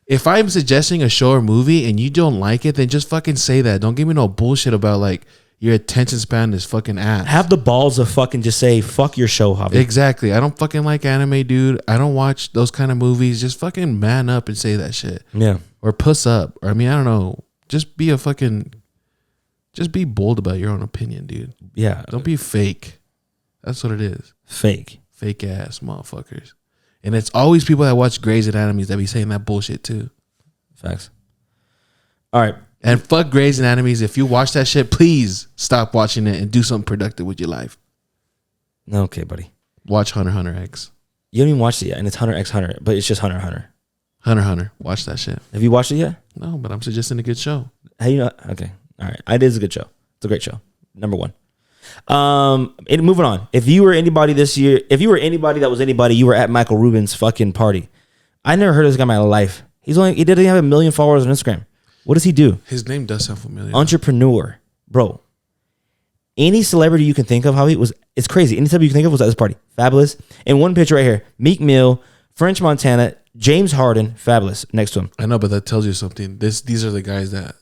If I'm suggesting a show or movie and you don't like it, then just fucking say that. Don't give me no bullshit about like your attention span is fucking ass. Have the balls of fucking just say fuck your show, Javi. Exactly. I don't fucking like anime, dude. I don't watch those kind of movies. Just fucking man up and say that shit. Yeah. Or puss up. Or I mean, I don't know. Just be bold about your own opinion, dude. Yeah. Don't be fake. That's what it is. Fake ass motherfuckers. And it's always people that watch Grey's Anatomy that be saying that bullshit too. Facts. All right. And fuck Grey's Anatomy. If you watch that shit, please stop watching it and do something productive with your life. Okay, buddy. Watch Hunter x X. You haven't even watched it yet, and it's Hunter x Hunter, but it's just Hunter x Hunter. Hunter x Hunter. Watch that shit. Have you watched it yet? No, but I'm suggesting a good show. How you know? Okay. All right. It is a good show. It's a great show. Number 1. And moving on. If you were anybody this year, if you were anybody that was anybody, you were at Michael Rubin's fucking party. I never heard of this guy in my life. He didn't have 1 million followers on Instagram. What does he do? His name does sound familiar. Entrepreneur. Bro. Any celebrity you can think of, it's crazy. Any celebrity you can think of was at this party. Fabulous. And one picture right here. Meek Mill, French Montana, James Harden, Fabulous next to him. I know, but that tells you something. These are the guys that...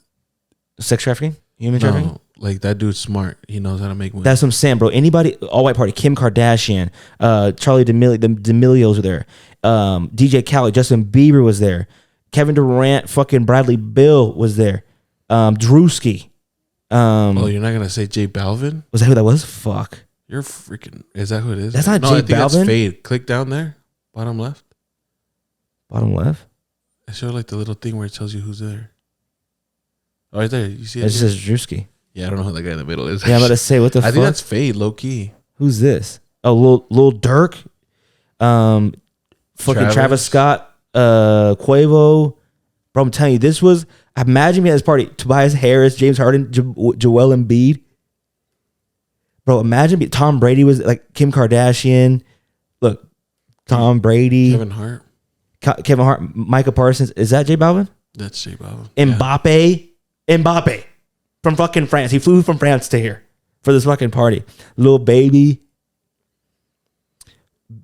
Sex trafficking? Human trafficking? Like that dude's smart. He knows how to make money. That's what I'm saying, bro. Anybody, all white party, Kim Kardashian, Charlie D'Amelio's were there. DJ Khaled, Justin Bieber was there. Kevin Durant, fucking Bradley Beal was there. Drewski. Oh, you're not gonna say J Balvin? Was that who that was? Fuck. You're freaking. Is that who it is? That's not J I think Balvin. That's Fade. Click down there, bottom left. Bottom left. I showed like the little thing where it tells you who's there. Oh, right there. You see it? It just says Drewski. Yeah, I don't know who that guy in the middle is. Yeah, I'm about to say, what the fuck? I think that's Fade, low key. Who's this? Oh, Lil Durk. Fucking Travis Scott. Quavo. Bro, I'm telling you, this was. Imagine me at this party. Tobias Harris, James Harden, Joel Embiid. Bro, imagine Tom Brady was like Kim Kardashian. Look, Tom Brady. Kevin Hart. Kevin Hart. Micah Parsons. Is that J Balvin? That's J Balvin. Mbappe. Yeah. Mbappe. From fucking France. He flew from France to here for this fucking party. Lil Baby.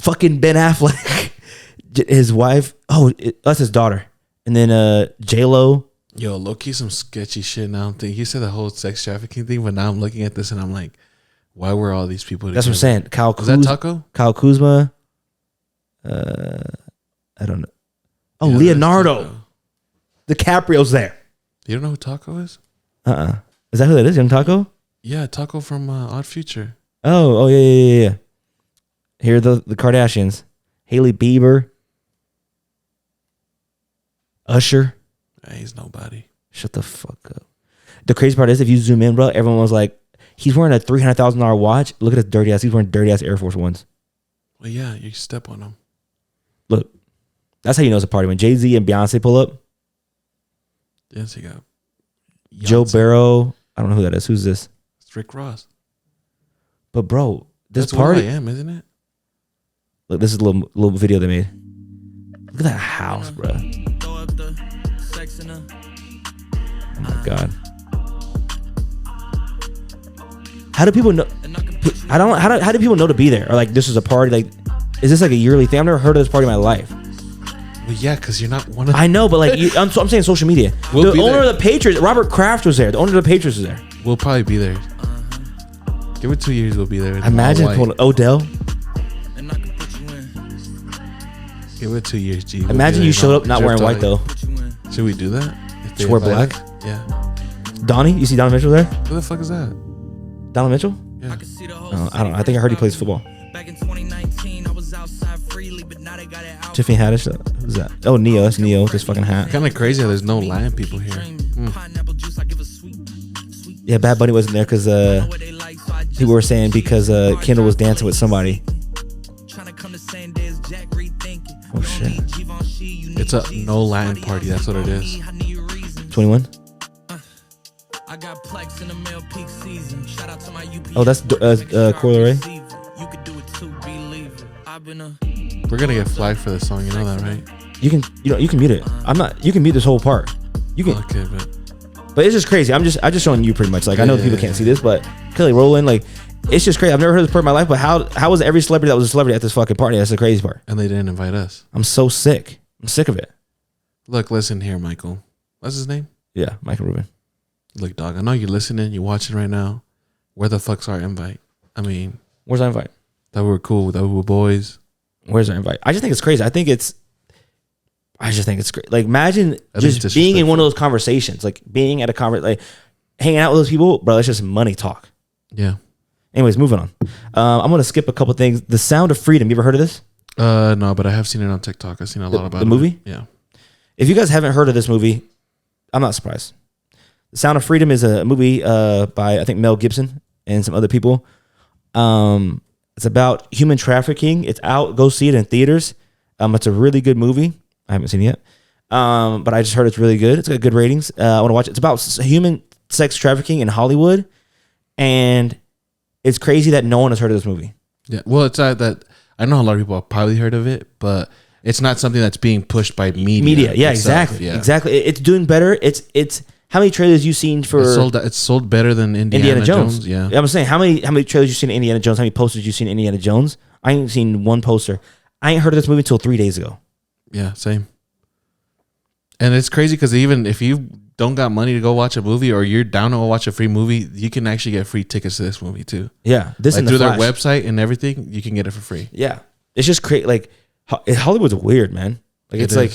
Fucking Ben Affleck. His wife. Oh, that's his daughter. And then J-Lo. Yo, low-key some sketchy shit now. He said the whole sex trafficking thing, but now I'm looking at this and I'm like, why were all these people together? That's what I'm saying. Is that Taco? Kyle Kuzma. I don't know. Oh, yeah, Leonardo. DiCaprio's there. You don't know who Taco is? Is that who that is? Young Taco? Yeah, Taco from Odd Future. Oh, yeah. Here are the Kardashians. Hailey Bieber. Usher. He's nobody. Shut the fuck up. The crazy part is, if you zoom in, bro, everyone was like, he's wearing a $300,000 watch. Look at his dirty ass. He's wearing dirty ass Air Force Ones. Well, yeah, you step on him. Look, that's how you know it's a party. When Jay-Z and Beyonce pull up. Yes, he got Joe Barrow. I don't know who that is. Who's this? It's Rick Ross. But bro, this that's party. What I am, isn't it? Look, this is a little video they made. Look at that house, bro. Oh my god. How do people know? How do people know to be there? Or like, this is a party? Like, is this like a yearly thing? I've never heard of this party in my life. Well, yeah, because you're not one of. I know, but like, I'm saying social media. We'll the owner of the Patriots, Robert Kraft, was there. The owner of the Patriots was there. We'll probably be there. Give it 2 years, we'll be there. Imagine Odell. Give it 2 years, G. Imagine you showed up not wearing white though. Should we do that? Should wear black? Yeah. Donnie, you see Donovan Mitchell there? Who the fuck is that? Donovan Mitchell? Yeah. I don't know. I think I heard he plays football. Tiffany Haddish. Who's that? Oh, Neo. That's Neo with his fucking hat. Kind of crazy how there's no Lion people here. Yeah, Bad Bunny wasn't there because people were saying because Kendall was dancing with somebody. Oh shit! It's a no Latin party. That's what it is. 21. Oh, that's Coil Ray. We're gonna get flagged for this song. You know that, right? You can mute it. I'm not. You can mute this whole part. You can. Okay, but it's just crazy. I'm just showing you pretty much. Like, I know people can't see this, but Kelly Rowland, like, it's just crazy. I've never heard this part in my life. But how was every celebrity that was a celebrity at this fucking party? That's the crazy part. And they didn't invite us. I'm so sick. I'm sick of it. Look, listen here, Michael. What's his name? Yeah, Michael Rubin. Look, dog. I know you're listening. You're watching right now. Where the fuck's our invite? I mean, where's our invite? That we were cool. That we were boys. Where's our invite? I just think it's crazy. I just think it's great. Like, imagine just being in one of those conversations, like being at a conference, like hanging out with those people, bro. It's just money talk. Yeah. Anyways, moving on. I'm gonna skip a couple things. The Sound of Freedom. You ever heard of this? No, but I have seen it on TikTok. I've seen a lot about the movie. Yeah. If you guys haven't heard of this movie, I'm not surprised. The Sound of Freedom is a movie by I think Mel Gibson and some other people. It's about human trafficking. It's out. Go see it in theaters. It's a really good movie. I haven't seen it yet, but I just heard it's really good. It's got good ratings. I want to watch it. It's about human sex trafficking in Hollywood, and it's crazy that no one has heard of this movie. Yeah, well, it's that I know a lot of people have probably heard of it, but it's not something that's being pushed by media. Yeah, exactly. It's doing better. It's how many trailers you seen for? It's sold better than Indiana Jones. Yeah, I'm saying how many trailers you seen in Indiana Jones? How many posters you seen in Indiana Jones? I ain't seen one poster. I ain't heard of this movie until 3 days ago. Yeah, same. And it's crazy because even if you don't got money to go watch a movie or you're down to go watch a free movie, you can actually get free tickets to this movie too. Yeah, this like through their website and everything, you can get it for free. Yeah, it's just crazy. Like Hollywood's weird, man. Like it's like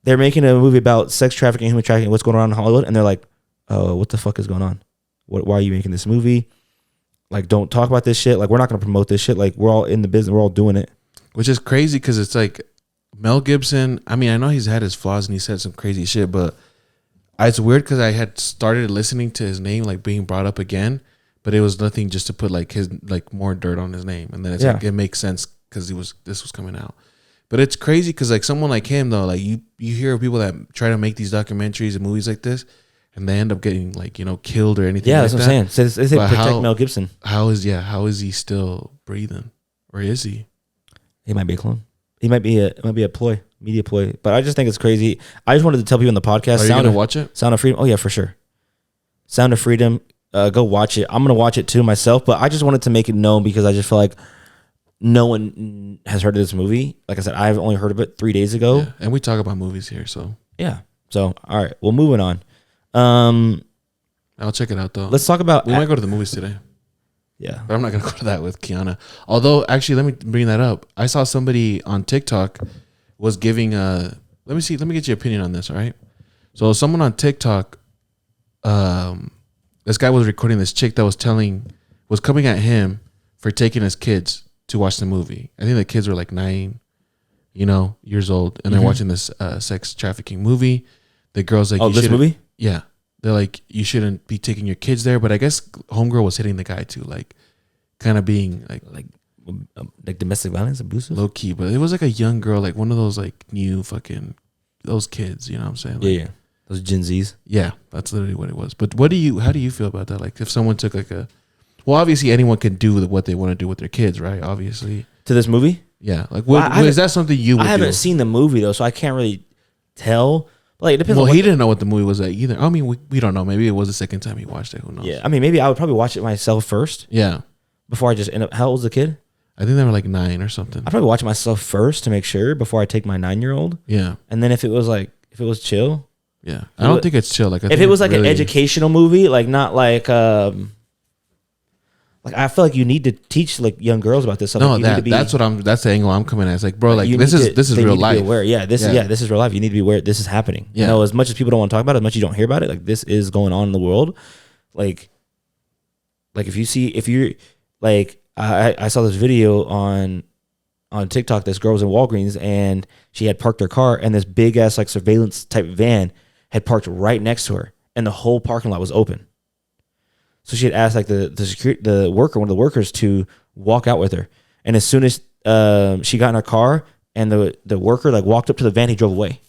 they're making a movie about sex trafficking, human trafficking, what's going on in Hollywood, and they're like, oh, what the fuck is going on? Why are you making this movie? Like, don't talk about this shit. Like, we're not going to promote this shit. Like, we're all in the business. We're all doing it. Which is crazy because it's like Mel Gibson. I mean, I know he's had his flaws and he said some crazy shit, but it's weird because I had started listening to his name like being brought up again, but it was nothing just to put like his like more dirt on his name, and then it's like it makes sense because this was coming out. But it's crazy because like someone like him though, like you hear of people that try to make these documentaries and movies like this, and they end up getting like killed or anything. Yeah, that's what I'm saying. So they protect Mel Gibson. How is he still breathing, or is he? He might be a clone. It might be a ploy, media ploy. But I just think it's crazy. I just wanted to tell people on the podcast. Are you gonna watch it? Sound of Freedom. Oh yeah, for sure. Sound of Freedom. Go watch it. I'm gonna watch it too myself. But I just wanted to make it known because I just feel like no one has heard of this movie. Like I said, I've only heard of it 3 days ago. Yeah, and we talk about movies here, so yeah. So all right, well, moving on. I'll check it out though. Let's talk about. We might go to the movies today. Yeah, but I'm not gonna go to that with Kiana. Although, actually, let me bring that up. I saw somebody on TikTok was giving a. Let me get your opinion on this. All right. So someone on TikTok, this guy was recording this chick that was coming at him for taking his kids to watch the movie. I think the kids were like 9, years old, and they're watching this sex trafficking movie. The girl's like, "Oh, this movie?" Yeah. They're like, you shouldn't be taking your kids there. But I guess homegirl was hitting the guy too, like kind of being like domestic violence, abusive, low key. But it was like a young girl, like one of those like new fucking those kids. You know what I'm saying? Like, yeah, those Gen Zs. Yeah, that's literally what it was. But how do you feel about that? Like if someone took well, obviously anyone can do what they want to do with their kids, right? Obviously. To this movie? Yeah. Like, is that something you would do? I haven't seen the movie though, so I can't really tell. Like, it depends. Well, he didn't know what the movie was like either. I mean, we don't know. Maybe it was the second time he watched it. Who knows? Yeah. I mean, maybe I would probably watch it myself first. Yeah. Before I just end up. How old's the kid? I think they were like 9 or something. I'd probably watch it myself first to make sure before I take my 9-year-old. Yeah. And then if it was chill. Yeah. I don't think it's chill. Like, if it was like an educational movie, like not like I feel like you need to teach like young girls about this stuff. No, like, that's the angle I'm coming at. It's like, bro, like this is real life. This is real life. You need to be aware this is happening. Yeah. As much as people don't want to talk about it, as much as you don't hear about it, like this is going on in the world. Like if you're like I saw this video on TikTok. This girl was in Walgreens and she had parked her car and this big ass like surveillance type van had parked right next to her and the whole parking lot was open. So she had asked like one of the workers to walk out with her. And as soon as she got in her car and the worker like walked up to the van, he drove away.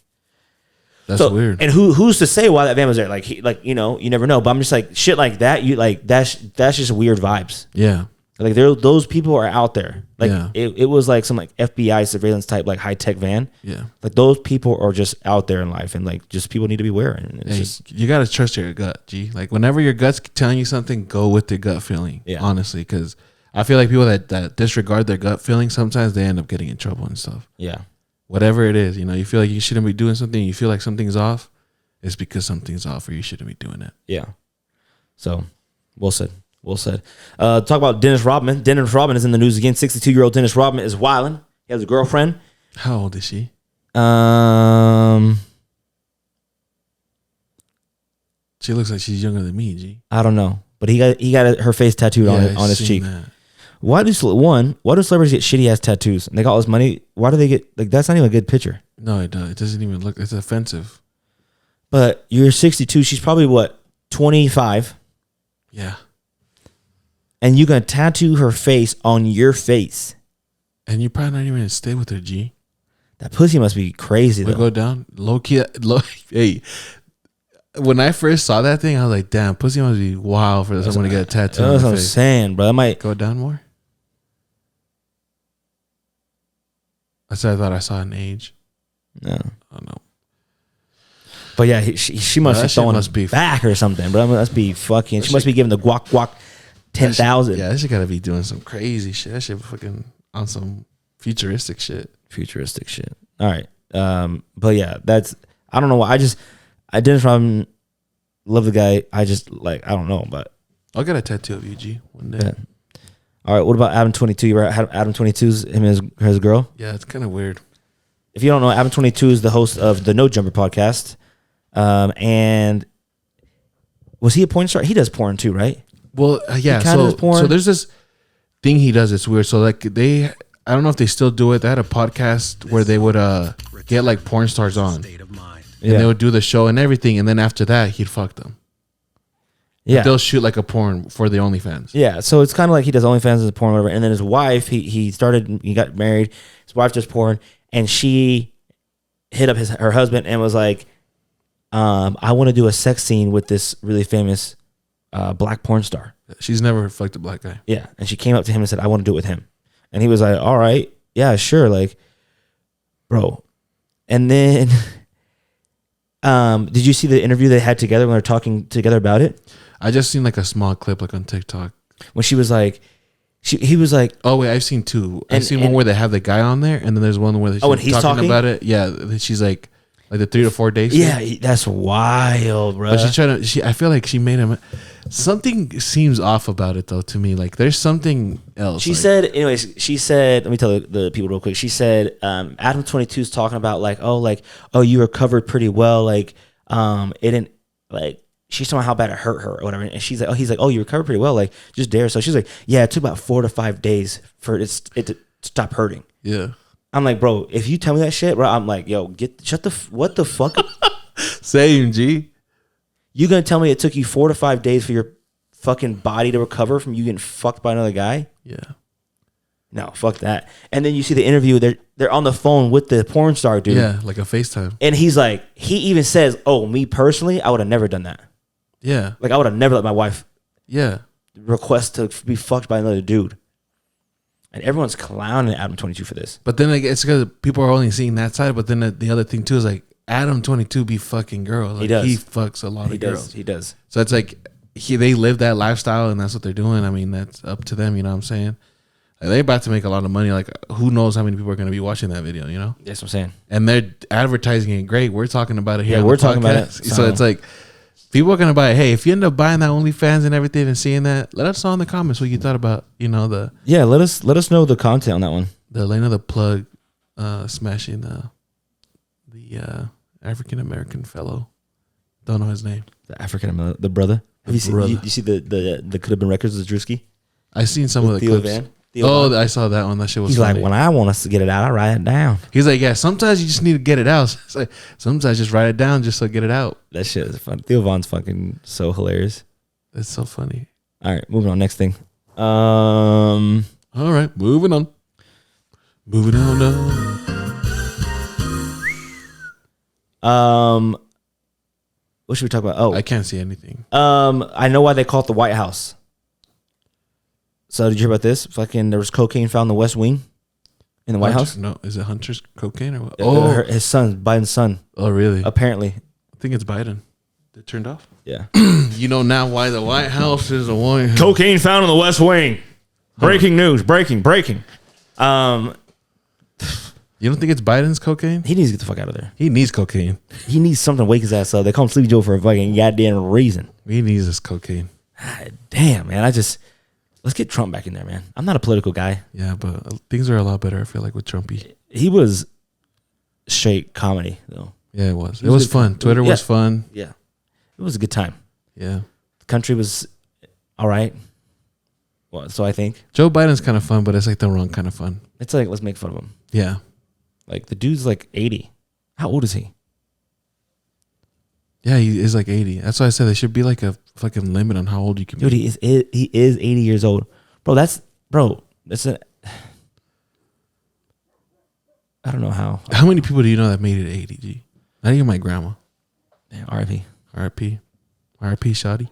That's weird. And who's to say why that van was there? Like you never know. But I'm just like shit like that. You like that's just weird vibes. Yeah. Like those people are out there. Like it was like some like FBI surveillance type like high tech van. Yeah. Like those people are just out there in life and like just people need to be aware. And it's you gotta trust your gut, G. Like whenever your gut's telling you something, go with your gut feeling. Yeah. Honestly, because I feel like people that disregard their gut feeling, sometimes they end up getting in trouble and stuff. Yeah. Whatever it is, you feel like you shouldn't be doing something. You feel like something's off. It's because something's off, or you shouldn't be doing it. Yeah. So, well said. Talk about Dennis Rodman. Dennis Rodman is in the news again. 62-year-old Dennis Rodman is wilding. He has a girlfriend. How old is she? She looks like she's younger than me, G. I don't know, but he got her face tattooed on his cheek. That. Why do celebrities get shitty ass tattoos? And they got all this money. Why do they get like that's not even a good picture? No, it doesn't even look. It's offensive. But you're 62. She's probably what 25. Yeah. And you're gonna tattoo her face on your face. And you're probably not even gonna stay with her, G. That pussy must be crazy though. Go down low key. Hey, when I first saw that thing, I was like, "Damn, pussy must be wild for someone to get a tattoo." That's what I'm saying, bro. I might go down more. I thought I saw an age. No, oh no. But yeah, she must be throwing us back or something. Bro, must be fucking. She must be giving the guac 10,000. Yeah, she gotta be doing some crazy shit. That shit fucking on some futuristic shit. All right. But yeah, I don't know why. I Dennis Rodman, love the guy. I just like, I don't know, but I'll get a tattoo of you, G, one day. Yeah. All right. What about Adam 22? You were at Adam 22's him and his girl? Yeah, it's kind of weird. if you don't know, Adam 22 is the host of the No Jumper podcast. And was he a porn star? He does porn too, right? Well, yeah. So there's this thing he does. It's weird. So like I don't know if they still do it. They had a podcast where they would get like porn stars on, and they would do the show and everything. And then after that, he'd fuck them. Yeah, but they'll shoot like a porn for the OnlyFans. Yeah, so it's kind of like he does OnlyFans as a porn, whatever. And then his wife, he got married. His wife does porn, and she hit up her husband and was like, "I want to do a sex scene with this really famous black porn star." She's never fucked a black guy. Yeah, and she came up to him and said, "I want to do it with him," and he was like, "All right, yeah, sure, like, bro." And then, did you see the interview they had together when they're talking together about it? I just seen like a small clip like on TikTok when she was like, he was like, "Oh wait, I've seen two. I've seen one where they have the guy on there, and then there's one where he's talking about it. Yeah, she's like the 3 to 4 days. Yeah, that's wild, bro. But she's trying to. I feel like she made him. Something seems off about it though to me. Like there's something else. She said, anyways. She said, let me tell the people real quick. She said, Adam 22 is talking about like, oh, you recovered pretty well. Like, it didn't like. She's talking about how bad it hurt her or whatever. And she's like, he's like, oh, you recovered pretty well. Like, just dare. So she's like, yeah, it took about 4 to 5 days for it to stop hurting. Yeah. I'm like, bro, if you tell me that shit, bro, I'm like, yo, what the fuck? Same, G. You gonna tell me it took you 4 to 5 days for your fucking body to recover from you getting fucked by another guy? Yeah. No, fuck that. And then you see the interview, they're on the phone with the porn star dude. Yeah, like a FaceTime. And he's like, he even says, oh, me personally, I would have never done that. Yeah. Like I would have never let my wife request to be fucked by another dude. And everyone's clowning Adam 22 for this. But then like, it's because people are only seeing that side. But then the other thing too is like Adam 22 be fucking girls. Like, he does. He fucks a lot of girls. He does. So it's like they live that lifestyle and that's what they're doing. I mean, that's up to them. You know what I'm saying? Like, they're about to make a lot of money. Like who knows how many people are going to be watching that video? You know? That's what I'm saying. And they're advertising it great. We're talking about it here. Yeah, we're talking about it. So it's like. People are gonna buy it. Hey, if you end up buying that OnlyFans and everything and seeing that, let us know in the comments what you thought about. You know let us know the content on that one. The Lane of the Plug, smashing the African American fellow. Don't know his name. The brother. Have you seen? You see the Could Have Been Records with Drewski? I seen some of the clips. I saw that one. That shit was. He's funny. Like, when I want us to get it out, I write it down. He's like, yeah. Sometimes you just need to get it out. It's like, sometimes just write it down just to get it out. That shit is fun. Theo Von's fucking so hilarious. It's so funny. All right, moving on. Next thing. All right, moving on. Moving on. What should we talk about? Oh, I can't see anything. I know why they call it the White House. So did you hear about this? Fucking, there was cocaine found in the West Wing, in the White House. No, is it Hunter's cocaine or what? His son, Biden's son. Oh, really? Apparently, I think it's Biden. It turned off. Yeah. You know now why the White House is a White House. Cocaine found in the West Wing. Breaking news. Breaking. You don't think it's Biden's cocaine? He needs to get the fuck out of there. He needs cocaine. He needs something to wake his ass up. They call him Sleepy Joe for a fucking goddamn reason. He needs this cocaine. Damn, man. Let's get Trump back in there, man. I'm not a political guy. Yeah, but things are a lot better, I feel like, with Trumpy. He was straight comedy, though. Yeah, it was. It was fun. Twitter was fun. Yeah. It was a good time. Yeah. The country was all right. Well, so I think. Joe Biden's kind of fun, but it's like the wrong kind of fun. It's like, let's make fun of him. Yeah. Like, the dude's like 80. How old is he? Yeah, he is like 80. That's why I said there should be like a fucking limit on how old you can be. Dude, he is 80 years old. Bro, that's I don't know how. How many people do you know that made it 80, G? Not even my grandma. Damn, R.I.P. R.I.P. R.I.P. Shotty.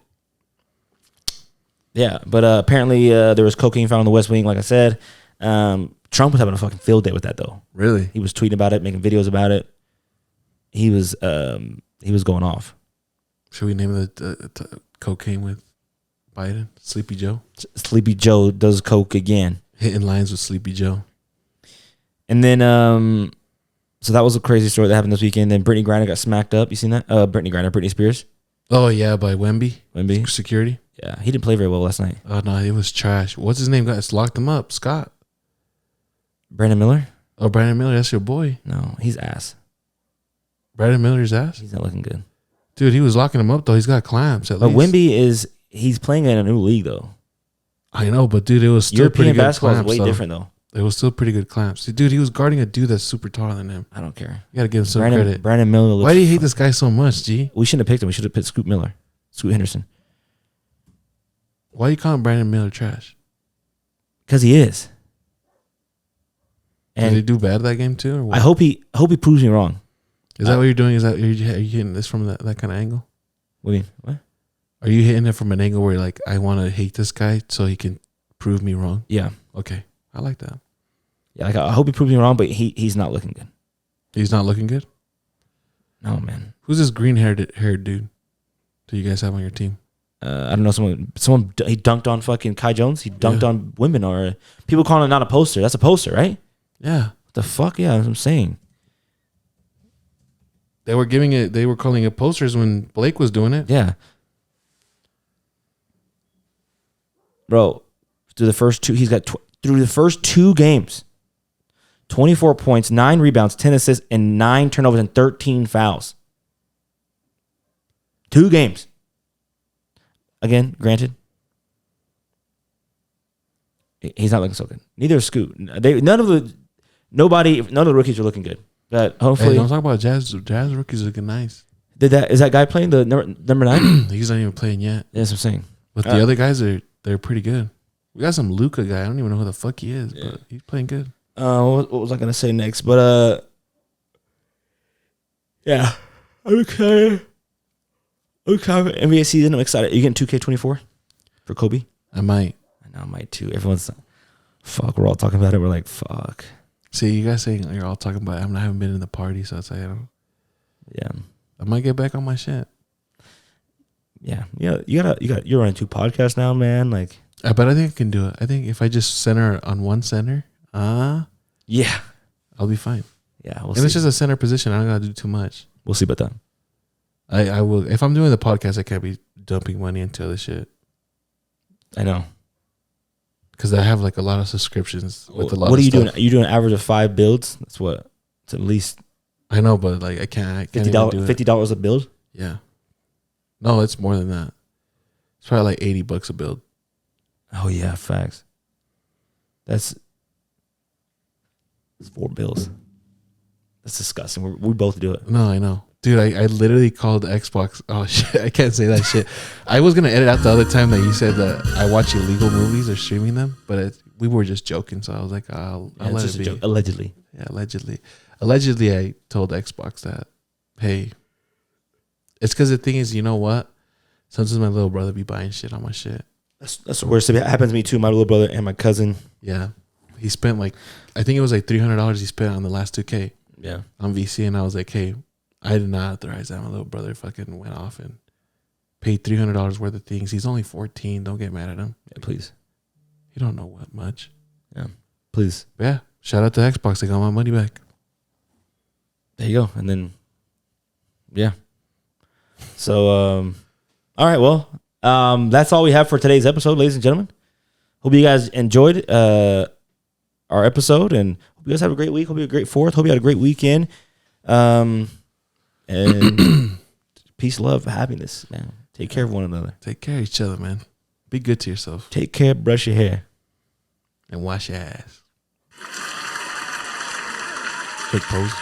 Yeah, but apparently there was cocaine found in the West Wing, like I said. Trump was having a fucking field day with that, though. Really? He was tweeting about it, making videos about it. He was going off. Should we name the cocaine with Biden? Sleepy Joe? Sleepy Joe does coke again. Hitting lines with Sleepy Joe. And then, so that was a crazy story that happened this weekend. Then Brittany Griner got smacked up. You seen that? Britney Spears. Oh, yeah, by Wemby. Security. Yeah, he didn't play very well last night. Oh, no, it was trash. What's his name? Guys, locked him up. Scott. Brandon Miller? Oh, Brandon Miller, that's your boy. No, he's ass. Brandon Miller's ass? He's not looking good. Dude, he was locking him up, though. He's got clamps, at but least. Wemby he's playing in a new league, though. I know, but dude, it was still European pretty good basketball clamps, is way though. different, though. It was still pretty good clamps. Dude, he was guarding a dude that's super taller than him. I don't care. You got to give him some credit. Brandon Miller looks... Why do you hate this guy so much, G? We shouldn't have picked him. We should have picked Scoot Henderson. Why are you calling Brandon Miller trash? Because he is. And did he do bad that game, too? Or what? I hope he proves me wrong. Is that what you're doing? Are you hitting this from that kind of angle? What do you mean? What? Are you hitting it from an angle where, like, I want to hate this guy so he can prove me wrong? Yeah. Okay. I like that. Yeah, like I hope he proves me wrong, but he's not looking good. He's not looking good? No, man. Who's this green-haired dude that you guys have on your team? I don't know. Someone he dunked on fucking Kai Jones. He dunked on women, or people calling it not a poster. That's a poster, right? Yeah. What the fuck? Yeah, that's what I'm saying. They were calling it posters when Blake was doing it. Yeah. Bro, through the first two games, 24 points, 9 rebounds, 10 assists, and 9 turnovers and 13 fouls. 2 games. Again, granted, he's not looking so good. Neither is Scoot. None of the rookies are looking good. But hopefully, hey, don't talk about Jazz. Jazz rookies looking nice. Is that guy playing the number 9? He's not even playing yet. That's what I'm saying. But the other guys they're pretty good. We got some Luka guy. I don't even know who the fuck he is, but he's playing good. What was I gonna say next? But yeah, I'm excited. NBA season. I'm excited. Are you getting 2K24 for Kobe? I might. I know I might too. Everyone's fuck. We're all talking about it. We're like fuck. See, you guys saying you're all talking about it. I haven't been in the party, so it's like I might get back on my shit. Yeah. You're running 2 podcasts now, man. Like, but I think I can do it. I think if I just center on one center, yeah, I'll be fine. Yeah, we'll see. It's just a center position. I don't gotta do too much. We'll see about that. I will. If I'm doing the podcast, I can't be dumping money into other shit. I know. Because I have like a lot of subscriptions with a lot. What are you stuff. doing? Are you doing an average of 5 builds? That's what. It's at least. I know, but like I can't. $50 a build. Yeah. No, it's more than that. It's probably like $80 a build. Oh yeah, facts. That's 4 bills. That's disgusting. We both do it. No, I know. Dude, I literally called Xbox. Oh, shit. I can't say that shit. I was going to edit out the other time that you said that I watch illegal movies or streaming them, but we were just joking. So I was like, I'll let it be. Joke. Allegedly. Yeah, allegedly. Allegedly, I told Xbox that, hey, it's because the thing is, you know what? Sometimes my little brother be buying shit on my shit. That's the worst. It happens to me too. My little brother and my cousin. Yeah. He spent like, I think it was like $300 he spent on the last 2K. Yeah. On VC. And I was like, hey, I did not authorize that. My little brother fucking went off and paid $300 worth of things. He's only 14. Don't get mad at him. Yeah, please. You don't know what much. Yeah. Please. But yeah. Shout out to Xbox. They got my money back. There you go. And then, yeah. So, all right. Well, that's all we have for today's episode, ladies and gentlemen. Hope you guys enjoyed our episode, and hope you guys have a great week. Hope you have a great 4th. Hope you had a great weekend. And peace, love, happiness, man. Take care of one another. Take care of each other, man. Be good to yourself. Take care, brush your hair. And wash your ass. Quick pose.